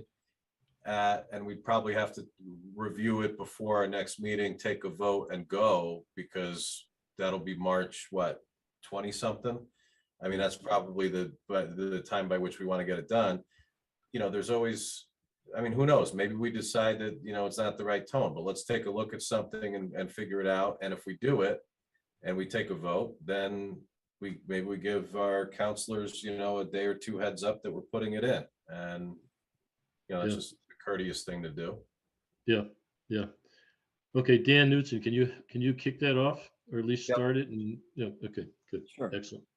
and we'd probably have to review it before our next meeting, take a vote and go, because that'll be March, what, 20 something? I mean, that's probably the time by which we want to get it done. You know, there's always, I mean, who knows? Maybe we decide that, you know, it's not the right tone, but let's take a look at something and figure it out. And if we do it and we take a vote, then maybe we give our counselors, you know, a day or two heads up that we're putting it in. And, you know, that's Yeah. just a courteous thing to do. Yeah, yeah. Okay, Dan Knutson, can you kick that off, or at least Yep. start it? And yeah, okay, good, sure. excellent.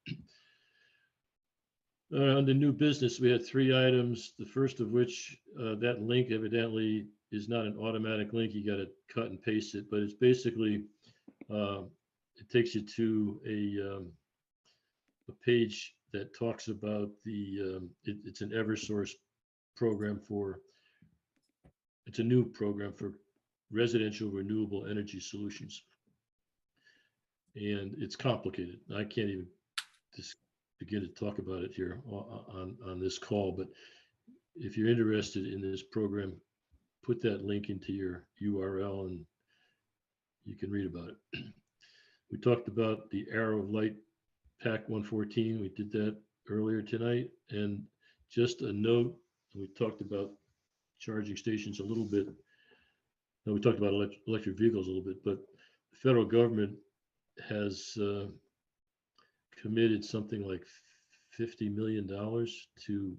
On the new business, we had 3 items. The first of which, that link evidently is not an automatic link. You got to cut and paste it, but it's basically it takes you to a page that talks about it's an EverSource program it's a new program for residential renewable energy solutions. And it's complicated. I can't even just begin to talk about it here on this call, but if you're interested in this program, put that link into your URL and you can read about it. We talked about the Arrow of Light Pack 114. We did that earlier tonight. And just a note, we talked about charging stations a little bit. No, we talked about electric vehicles a little bit, but the federal government has committed something like $50 million to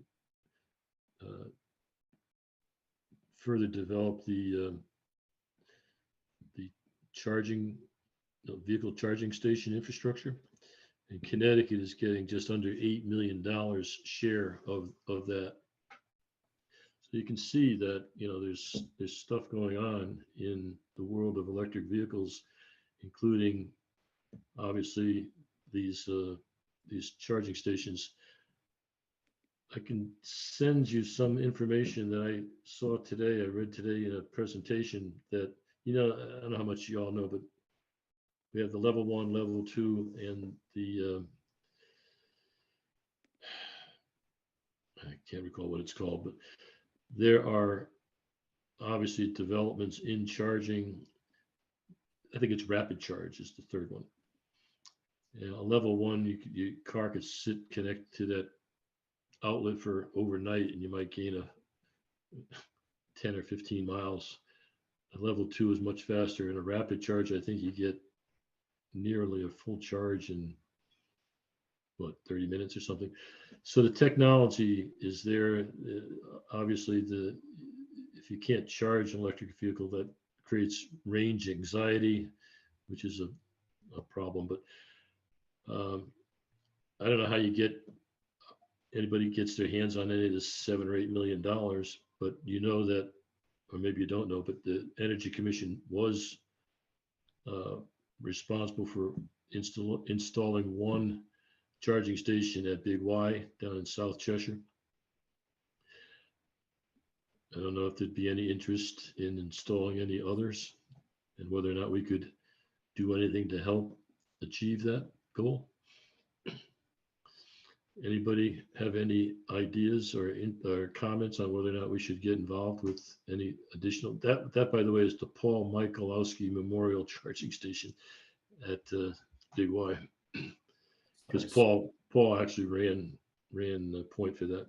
further develop the vehicle charging station infrastructure. And Connecticut is getting just under $8 million share of that. So you can see that, you know, there's stuff going on in the world of electric vehicles, including obviously these charging stations. I can send you some information that I saw today. I read today in a presentation that, you know, I don't know how much you all know, but we have the level 1, level 2, and the I can't recall what it's called, but there are obviously developments in charging. I think it's rapid charge is the third one. And a level 1, your car could sit connected to that outlet for overnight, and you might gain a 10 or 15 miles. A level 2 is much faster. And a rapid charge, I think you get nearly a full charge in 30 minutes or something. So the technology is there. Obviously, if you can't charge an electric vehicle, that creates range anxiety, which is a problem. But I don't know how anybody gets their hands on any of this $7 or $8 million, but you know that, or maybe you don't know, but the Energy Commission was responsible for installing one charging station at Big Y down in South Cheshire. I don't know if there'd be any interest in installing any others and whether or not we could do anything to help achieve that goal. Anybody have any ideas or comments on whether or not we should get involved with any additional, that by the way is the Paul Michalowski Memorial Charging Station at Big Y. Because Nice. Paul actually ran the point for that.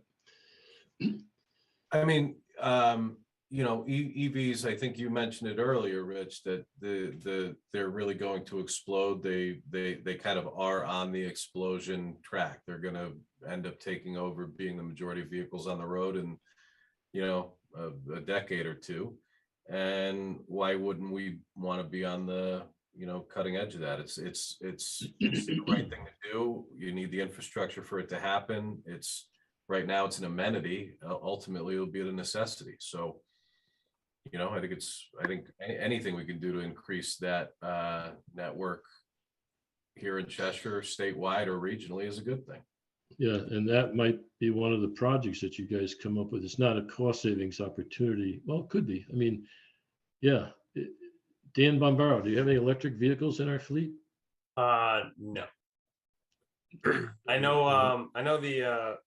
I mean, EVs, I think you mentioned it earlier, Rich, that they're really going to explode. They kind of are on the explosion track. They're going to end up taking over being the majority of vehicles on the road in, a decade or two. And why wouldn't we want to be on the, cutting edge of that? It's the right thing to do. You need the infrastructure for it to happen. Right now it's an amenity. Ultimately, it'll be a necessity. So, I think anything we can do to increase that network here in Cheshire, statewide or regionally, is a good thing. Yeah, and that might be one of the projects that you guys come up with. It's not a cost savings opportunity. Well, it could be. I mean, yeah. Dan Bombaro, do you have any electric vehicles in our fleet? No. I know the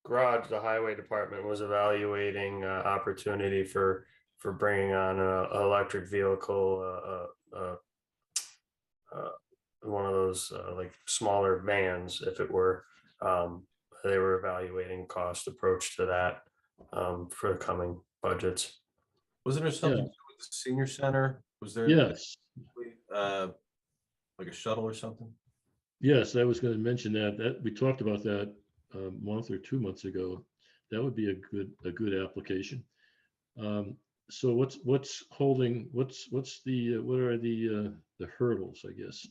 garage, the highway department was evaluating opportunity for bringing on an electric vehicle, one of those like smaller vans, if it were. They were evaluating cost approach to that for the coming budgets. Wasn't there something to do with the senior center? Was there? Yes. Like a shuttle or something? Yes, I was going to mention that we talked about that a month or 2 months ago. That would be a good application. So what are the hurdles, I guess?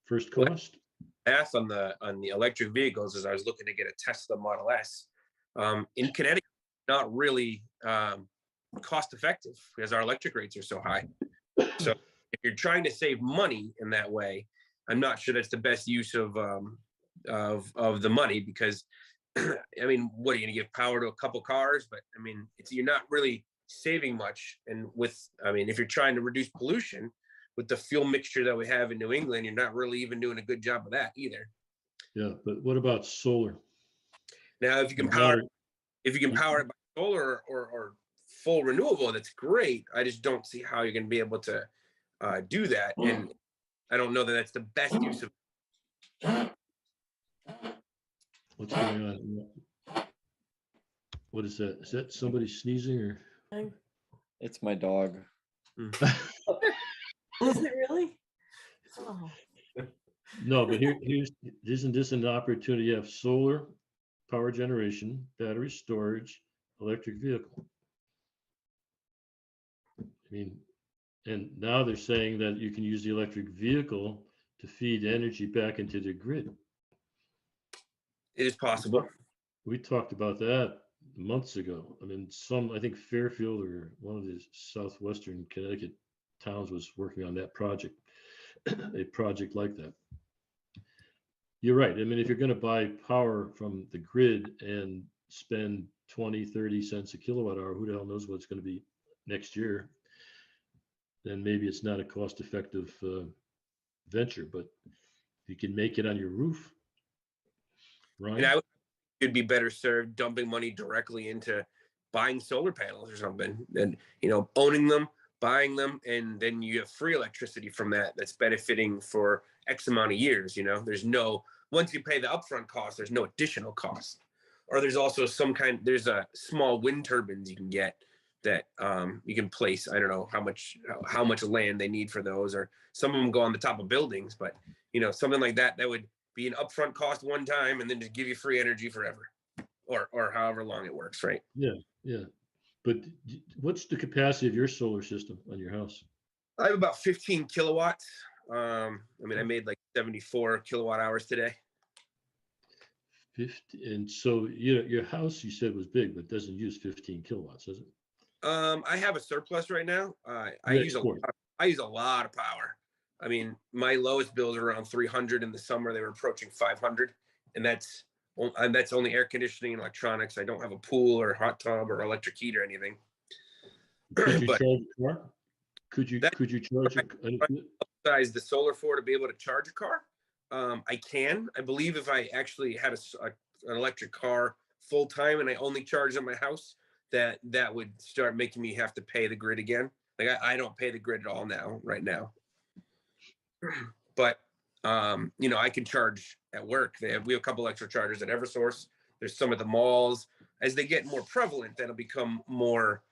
First cost? Math on the electric vehicles as I was looking to get a Tesla Model S. In Connecticut, not really cost effective because our electric rates are so high. So if you're trying to save money in that way, I'm not sure that's the best use of the money, because I mean, what are you gonna give power to a couple cars? But I mean, you're not really saving much. And if you're trying to reduce pollution with the fuel mixture that we have in New England, you're not really even doing a good job of that either. Yeah, but what about solar? Now, if you can power it by solar or full renewable, that's great. I just don't see how you're going to be able to do that, and I don't know that that's the best use of. What's going on? What is that? Is that somebody sneezing or? It's my dog. Is it really? Oh. No, but isn't this an opportunity? You have solar power generation, battery storage, electric vehicle. I mean, and now they're saying that you can use the electric vehicle to feed energy back into the grid. It is possible. We talked about that months ago. I mean, I think Fairfield or one of the southwestern Connecticut towns was working on that project, a project like that. You're right. I mean, if you're going to buy power from the grid and spend 20-30 cents a kilowatt hour, who the hell knows what it's going to be next year, then maybe it's not a cost-effective venture. But if you can make it on your roof, right? And you'd be better served dumping money directly into buying solar panels or something, and owning them, buying them, and then you have free electricity from that's benefiting for X amount of years. Once you pay the upfront cost, there's no additional cost. Or there's also there's a small wind turbines you can get that you can place. I don't know how much land they need for those, or some of them go on the top of buildings, but something like that would be an upfront cost one time and then just give you free energy forever, or however long it works, right? Yeah. But what's the capacity of your solar system on your house? I have about 15 kilowatts. I made like 74 kilowatt hours today. 50, and so your house, you said, was big, but doesn't use 15 kilowatts, does it? I have a surplus right now. I use a lot of power. I mean, my lowest bills are around 300. In the summer, they were approaching 500, and that's only air conditioning and electronics. I don't have a pool or hot tub or electric heat or anything. Could you But charge a car? Could you charge size the solar for to be able to charge a car? I can. I believe if I actually had an electric car full time and I only charged at my house, that would start making me have to pay the grid again. Like I don't pay the grid at all now, right now. But I can charge at work. We have a couple extra chargers at Eversource. There's some of the malls. As they get more prevalent, that'll become more,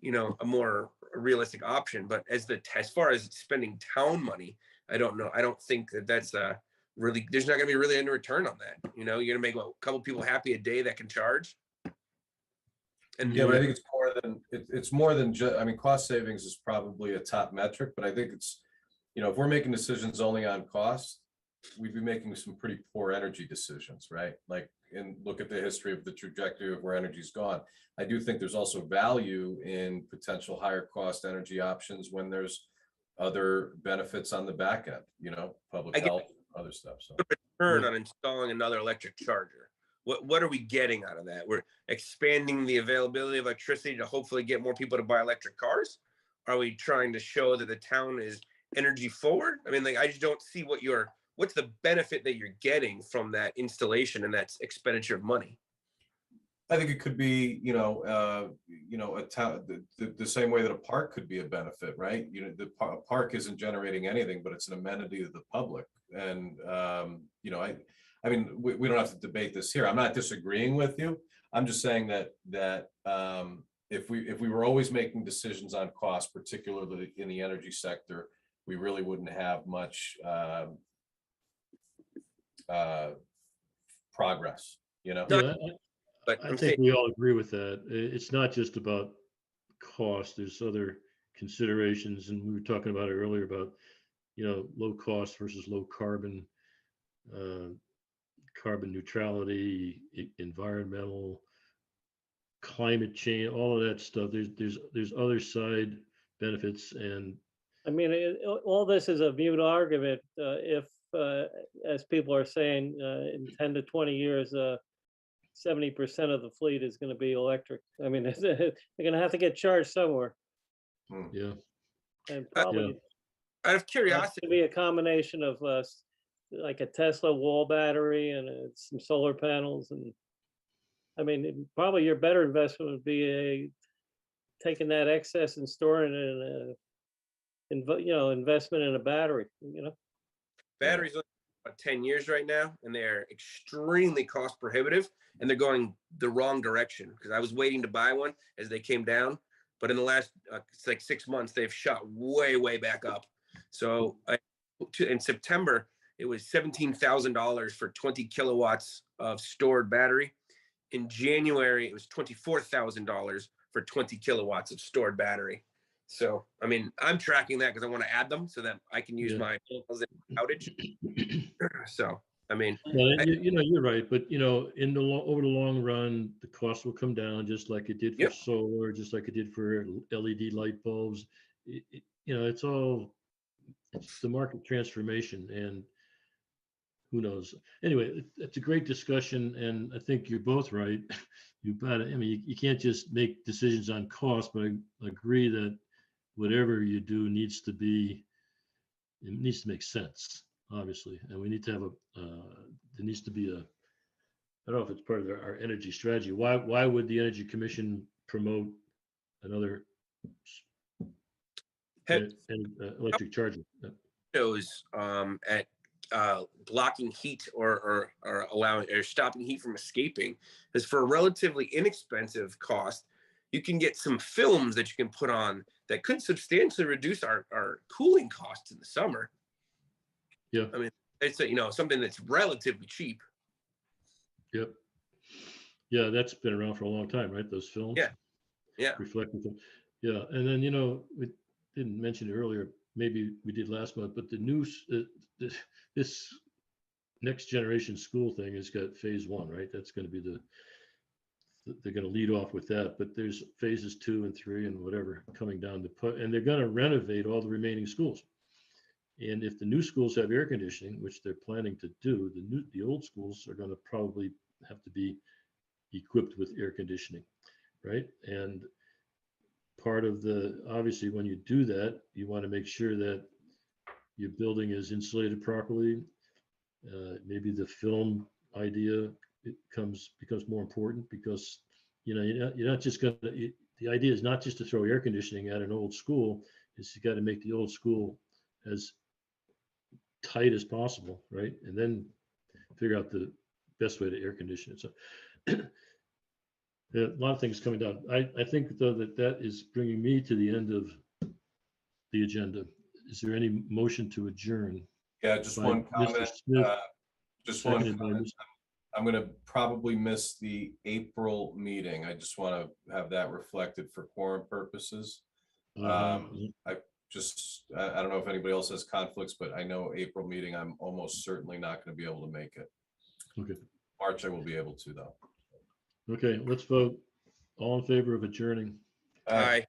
a more realistic option. But as far as spending town money, I don't know. I don't think that's really. There's not going to be really any return on that. You're going to make a couple people happy a day that can charge. And yeah, but I think it's more than just. I mean, cost savings is probably a top metric, but I think it's, if we're making decisions only on cost, we'd be making some pretty poor energy decisions, right? Like, and look at the history of the trajectory of where energy's gone. I do think there's also value in potential higher cost energy options when there's other benefits on the back end, public health, other stuff. So return on installing another electric charger. What are we getting out of that? We're expanding the availability of electricity to hopefully get more people to buy electric cars. Are we trying to show that the town is energy forward? I mean, like, I just don't see what's the benefit that you're getting from that installation and that expenditure of money. I think it could be, a town, the same way that a park could be a benefit, right? The park isn't generating anything, but it's an amenity to the public. And, I mean, we don't have to debate this here. I'm not disagreeing with you. I'm just saying that if we were always making decisions on cost, particularly in the energy sector, we really wouldn't have much progress, Yeah, But I think we all agree with that. It's not just about cost. There's other considerations, and we were talking about it earlier about, low cost versus low carbon, carbon neutrality, environmental, climate change, all of that stuff. There's other side benefits, and I mean, all this is a mute argument. If, as people are saying, in 10 to 20 years, 70% of the fleet is going to be electric. I mean, they're going to have to get charged somewhere. yeah. And probably out of it's curiosity, going to be a combination of like a Tesla wall battery and some solar panels. And I mean, probably your better investment would be taking that excess and storing it in investment in a battery. batteries are about 10 years right now, and they're extremely cost prohibitive, and they're going the wrong direction, because I was waiting to buy one as they came down, but in the last it's like 6 months, they've shot way back up. So in September, it was $17,000 for 20 kilowatts of stored battery. In January, it was $24,000 for 20 kilowatts of stored battery. So, I mean, I'm tracking that because I want to add them so that I can use my outage. So, I mean, well, you're right, but over the long run, the cost will come down, just like it did for solar, just like it did for LED light bulbs. It's the market transformation, and who knows? Anyway, it's a great discussion, and I think you're both right. I mean, you can't just make decisions on cost, but I agree that whatever you do needs to make sense, obviously, and we need to have there needs to be I don't know if it's part of our energy strategy. Why would the Energy Commission promote another electric charger? Shows at blocking heat or allowing or stopping heat from escaping is for a relatively inexpensive cost. You can get some films that you can put on that could substantially reduce our cooling costs in the summer. Yeah. I mean, it's something that's relatively cheap. Yep. Yeah, that's been around for a long time, right? Those films. Yeah. Reflective film. Yeah, and then we didn't mention it earlier. Maybe we did last month, but this next generation school thing has got phase 1, right? That's going to be they're going to lead off with that, but there's phases 2 and 3 and whatever coming down and they're going to renovate all the remaining schools. And if the new schools have air conditioning, which they're planning to do, the old schools are going to probably have to be equipped with air conditioning, right? And part of obviously, when you do that, you want to make sure that your building is insulated properly. Maybe the film idea becomes more important because, you're not just going to, the idea is not just to throw air conditioning at an old school, is you got to make the old school as tight as possible, right? And then figure out the best way to air condition it. So a lot of things coming down. I think though that is bringing me to the end of the agenda. Is there any motion to adjourn? Yeah, just By one Mr. comment. Smith, Just one seconded by comment. Mr. I'm going to probably miss the April meeting. I just want to have that reflected for quorum purposes. I don't know if anybody else has conflicts, but I know April meeting, I'm almost certainly not going to be able to make it. Okay. March, I will be able to though. Okay, let's vote. All in favor of adjourning? Aye.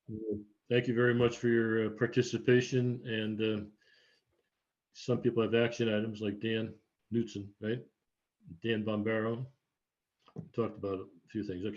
Thank you very much for your participation. And some people have action items like Dan Knutson, right? Dan Bombaro talked about a few things. Okay.